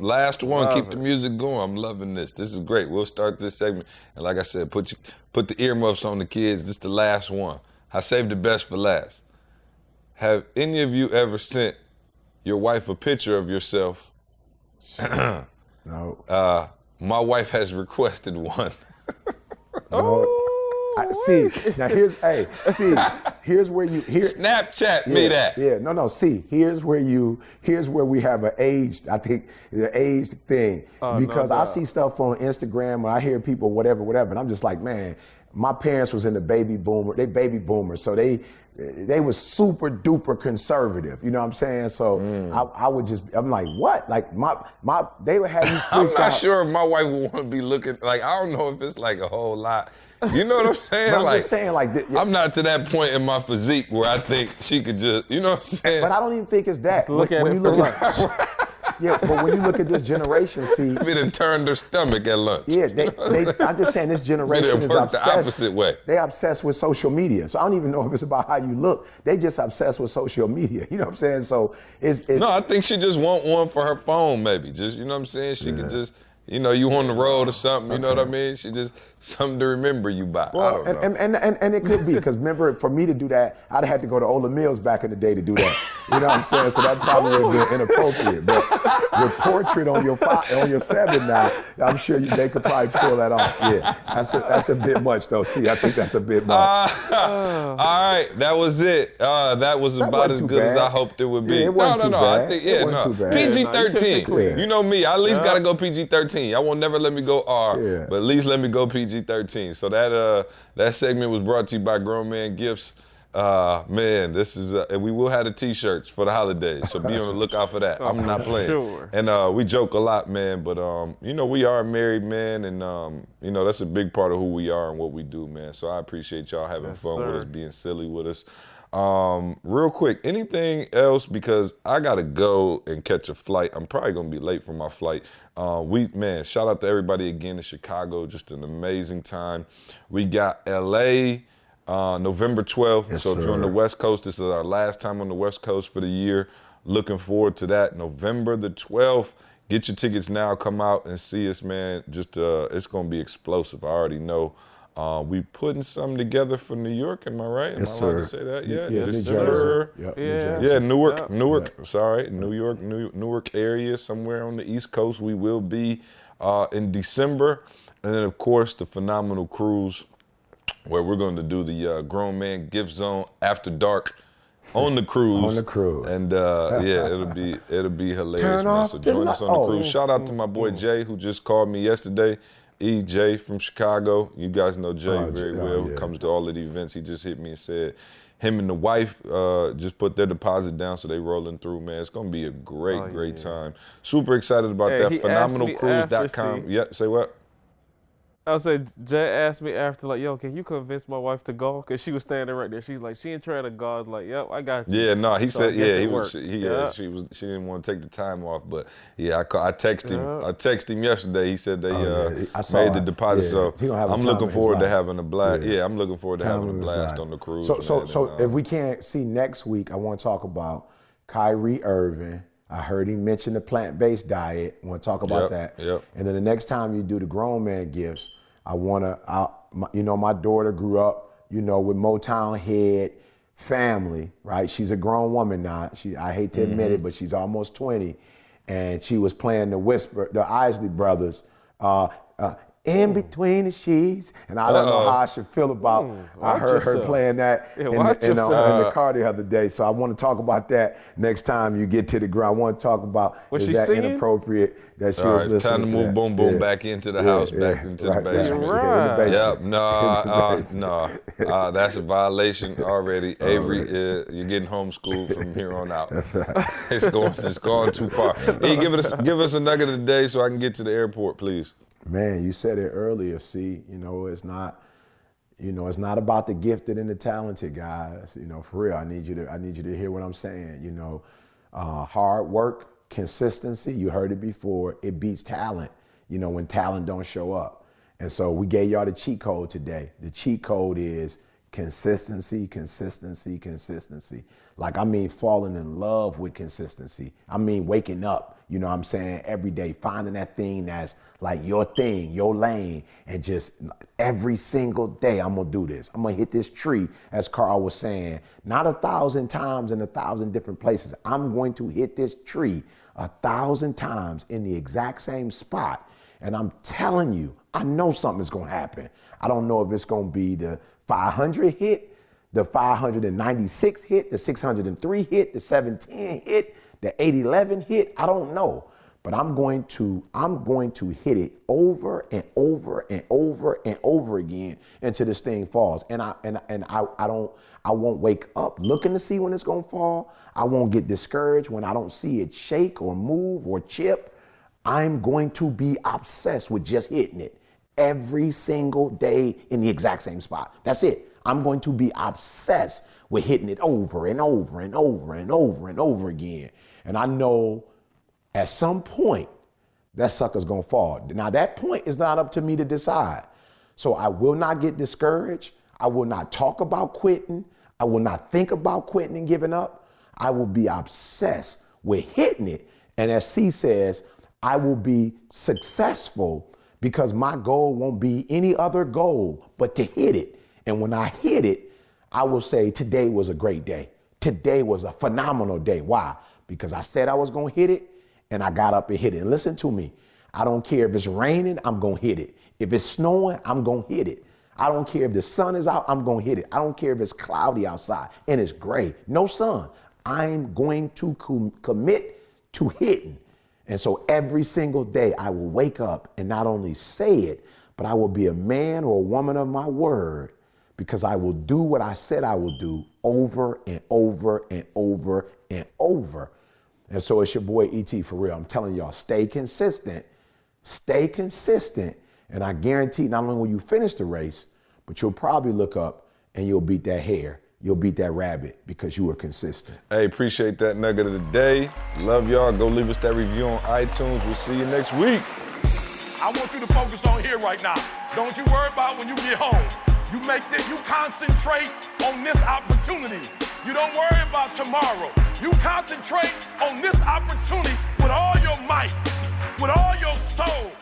Last one. Keep the music going. I'm loving this. This is great. We'll start this segment. And like I said, put the earmuffs on the kids. This is the last one. I saved the best for last. Have any of you ever sent your wife a picture of yourself? No. My wife has requested one. No. Here's where you Snapchat me that. Yeah, no. See, here's where we have an age. I think the age thing because I see stuff on Instagram or I hear people whatever, and I'm just like, man, my parents was in the baby boomers, so they was super duper conservative. You know what I'm saying? So I'm like, what? Like they would have you freaked I'm not out. sure if my wife would want to be looking like, I don't know if it's like a whole lot. You know what I'm saying? But I'm just saying, I'm not to that point in my physique where I think she could just, you know what I'm saying? But I don't even think it's that. Look at it for lunch. Yeah, but when you look at this generation, see, Maybe done turned her stomach at lunch. yeah, I'm just saying this generation is worked the obsessed. opposite way. They obsessed with social media. So I don't even know if it's about how you look. They just obsessed with social media. You know what I'm saying? So it's No, I think she just want one for her phone, maybe. Just, you know what I'm saying? She could just, you on the road or something, you know what I mean? She just, something to remember you by. Well, I don't know. and it could be, because remember, for me to do that, I'd have had to go to Ola Mills back in the day to do that. You know what I'm saying? So that probably would have been inappropriate. But with portrait on your 7 now, I'm sure they could probably pull that off. Yeah, that's a bit much though. See, I think that's a bit much. All right, that was it. That was about as wasn't good too as bad. I hoped it would be. Yeah, it wasn't too I bad. think, It wasn't too bad. PG-13. clear. You know me, I at least got to go PG-13. Y'all won't never let me go R, Yeah. but at least let me go PG-13. So that segment was brought to you by Grown Man Gifts. Man, this is we will have the t-shirts for the holidays, so be on the lookout for that. I'm not playing. Sure. And we joke a lot, man, but we are a married man, and that's a big part of who we are and what we do, man. So I appreciate y'all having fun with us, being silly with us. Real quick, anything else, because I gotta go and catch a flight. I'm probably gonna be late for my flight. Shout out to everybody again in Chicago, just an amazing time. We got LA November 12th. Yes, so if you're on the West Coast, this is our last time on the West Coast for the year. Looking forward to that. November the 12th. Get your tickets now. Come out and see us, man. Just it's gonna be explosive. I already know. We putting something together for New York. Am I right? Yes, Am I allowed to sir. say that? Yeah. Yeah, December. Yep, Yeah. New Jersey. Yeah, Newark. Sorry, Newark area, somewhere on the East Coast. We will be in December, and then of course the phenomenal cruise, where we're going to do the Grown Man Gift Zone after dark on the cruise. On the cruise. And it'll be hilarious, Turn man. off So the join us on the light. cruise. Shout out to my boy Jay, who just called me yesterday. EJ from Chicago. You guys know Jay very well. yeah. Comes to all of the events. He just hit me and said him and the wife just put their deposit down, so they rolling through, man. It's gonna be a great time. Super excited about Hey, that. he asked me Phenomenalcruise.com. after, Yeah, say what? I was saying, Jay asked me after, like, yo, can you convince my wife to go? Because she was standing right there. She's like, she ain't trying to go. I was like, yep, I got you. Yeah, no, he So I said, guess yeah, it he was, worked. she didn't want to take the time off, but yeah, I texted him. Yeah. I texted him yesterday. He said they I saw made the it. deposit, Yeah, so he gonna have a I'm time looking of his forward to life. having a blast. Yeah. Yeah, I'm looking forward to Time having a of his blast life. on the cruise. So if we can't see next week, I want to talk about Kyrie Irving. I heard him mention the plant-based diet. I want to talk about that. Yep. And then the next time you do the Grown Man Gifts, my daughter grew up, with Motown head family, right? She's a grown woman now. I hate to admit it, but she's almost 20, and she was playing the Isley Brothers. in between the sheets. And I don't know how I should feel about, I heard her playing that in the car the other day. So I want to talk about that next time you get to the ground. I want to talk about, was is she that singing? Inappropriate that she was listening to. Time to move Boom Boom back into the house, back into the basement. Right. In the basement. No, that's a violation already. Avery, you're getting homeschooled from here on out. That's right. It's gone too far. Hey, give us a nugget of the day so I can get to the airport, please. Man, you said it earlier, see, it's not about the gifted and the talented, guys. For real, I need you to hear what I'm saying. Hard work, consistency, you heard it before, it beats talent, when talent don't show up. And so we gave y'all the cheat code today. The cheat code is consistency, consistency, consistency. Like, falling in love with consistency. Waking up, every day, finding that thing that's like your thing, your lane, and just every single day, I'm gonna do this. I'm gonna hit this tree, as Carl was saying, not 1,000 times in 1,000 different places. I'm going to hit this tree 1,000 times in the exact same spot. And I'm telling you, I know something's gonna happen. I don't know if it's gonna be the 500 hit, the 596 hit, the 603 hit, the 710 hit, the 811 hit. I don't know, but I'm going to hit it over and over and over and over again until this thing falls. And I won't wake up looking to see when it's gonna fall. I won't get discouraged when I don't see it shake or move or chip. I'm going to be obsessed with just hitting it every single day in the exact same spot. That's it. I'm going to be obsessed with hitting it over and over and over and over and over again. And I know at some point that sucker's gonna fall. Now that point is not up to me to decide. So I will not get discouraged. I will not talk about quitting. I will not think about quitting and giving up. I will be obsessed with hitting it. And as C says, I will be successful because my goal won't be any other goal but to hit it. And when I hit it, I will say today was a great day. Today was a phenomenal day. Why? Because I said I was gonna hit it and I got up and hit it. And listen to me, I don't care if it's raining, I'm gonna hit it. If it's snowing, I'm gonna hit it. I don't care if the sun is out, I'm gonna hit it. I don't care if it's cloudy outside and it's gray, no sun. I'm going to commit to hitting. And so every single day I will wake up and not only say it, but I will be a man or a woman of my word, because I will do what I said I will do over and over and over and over. And so it's your boy E.T. for real. I'm telling y'all, stay consistent, and I guarantee not only will you finish the race, but you'll probably look up and you'll beat that hare. You'll beat that rabbit because you were consistent. Hey, appreciate that nugget of the day. Love y'all. Go leave us that review on iTunes. We'll see you next week. I want you to focus on here right now. Don't you worry about when you get home. You concentrate on this opportunity. You don't worry about tomorrow. You concentrate on this opportunity with all your might, with all your soul.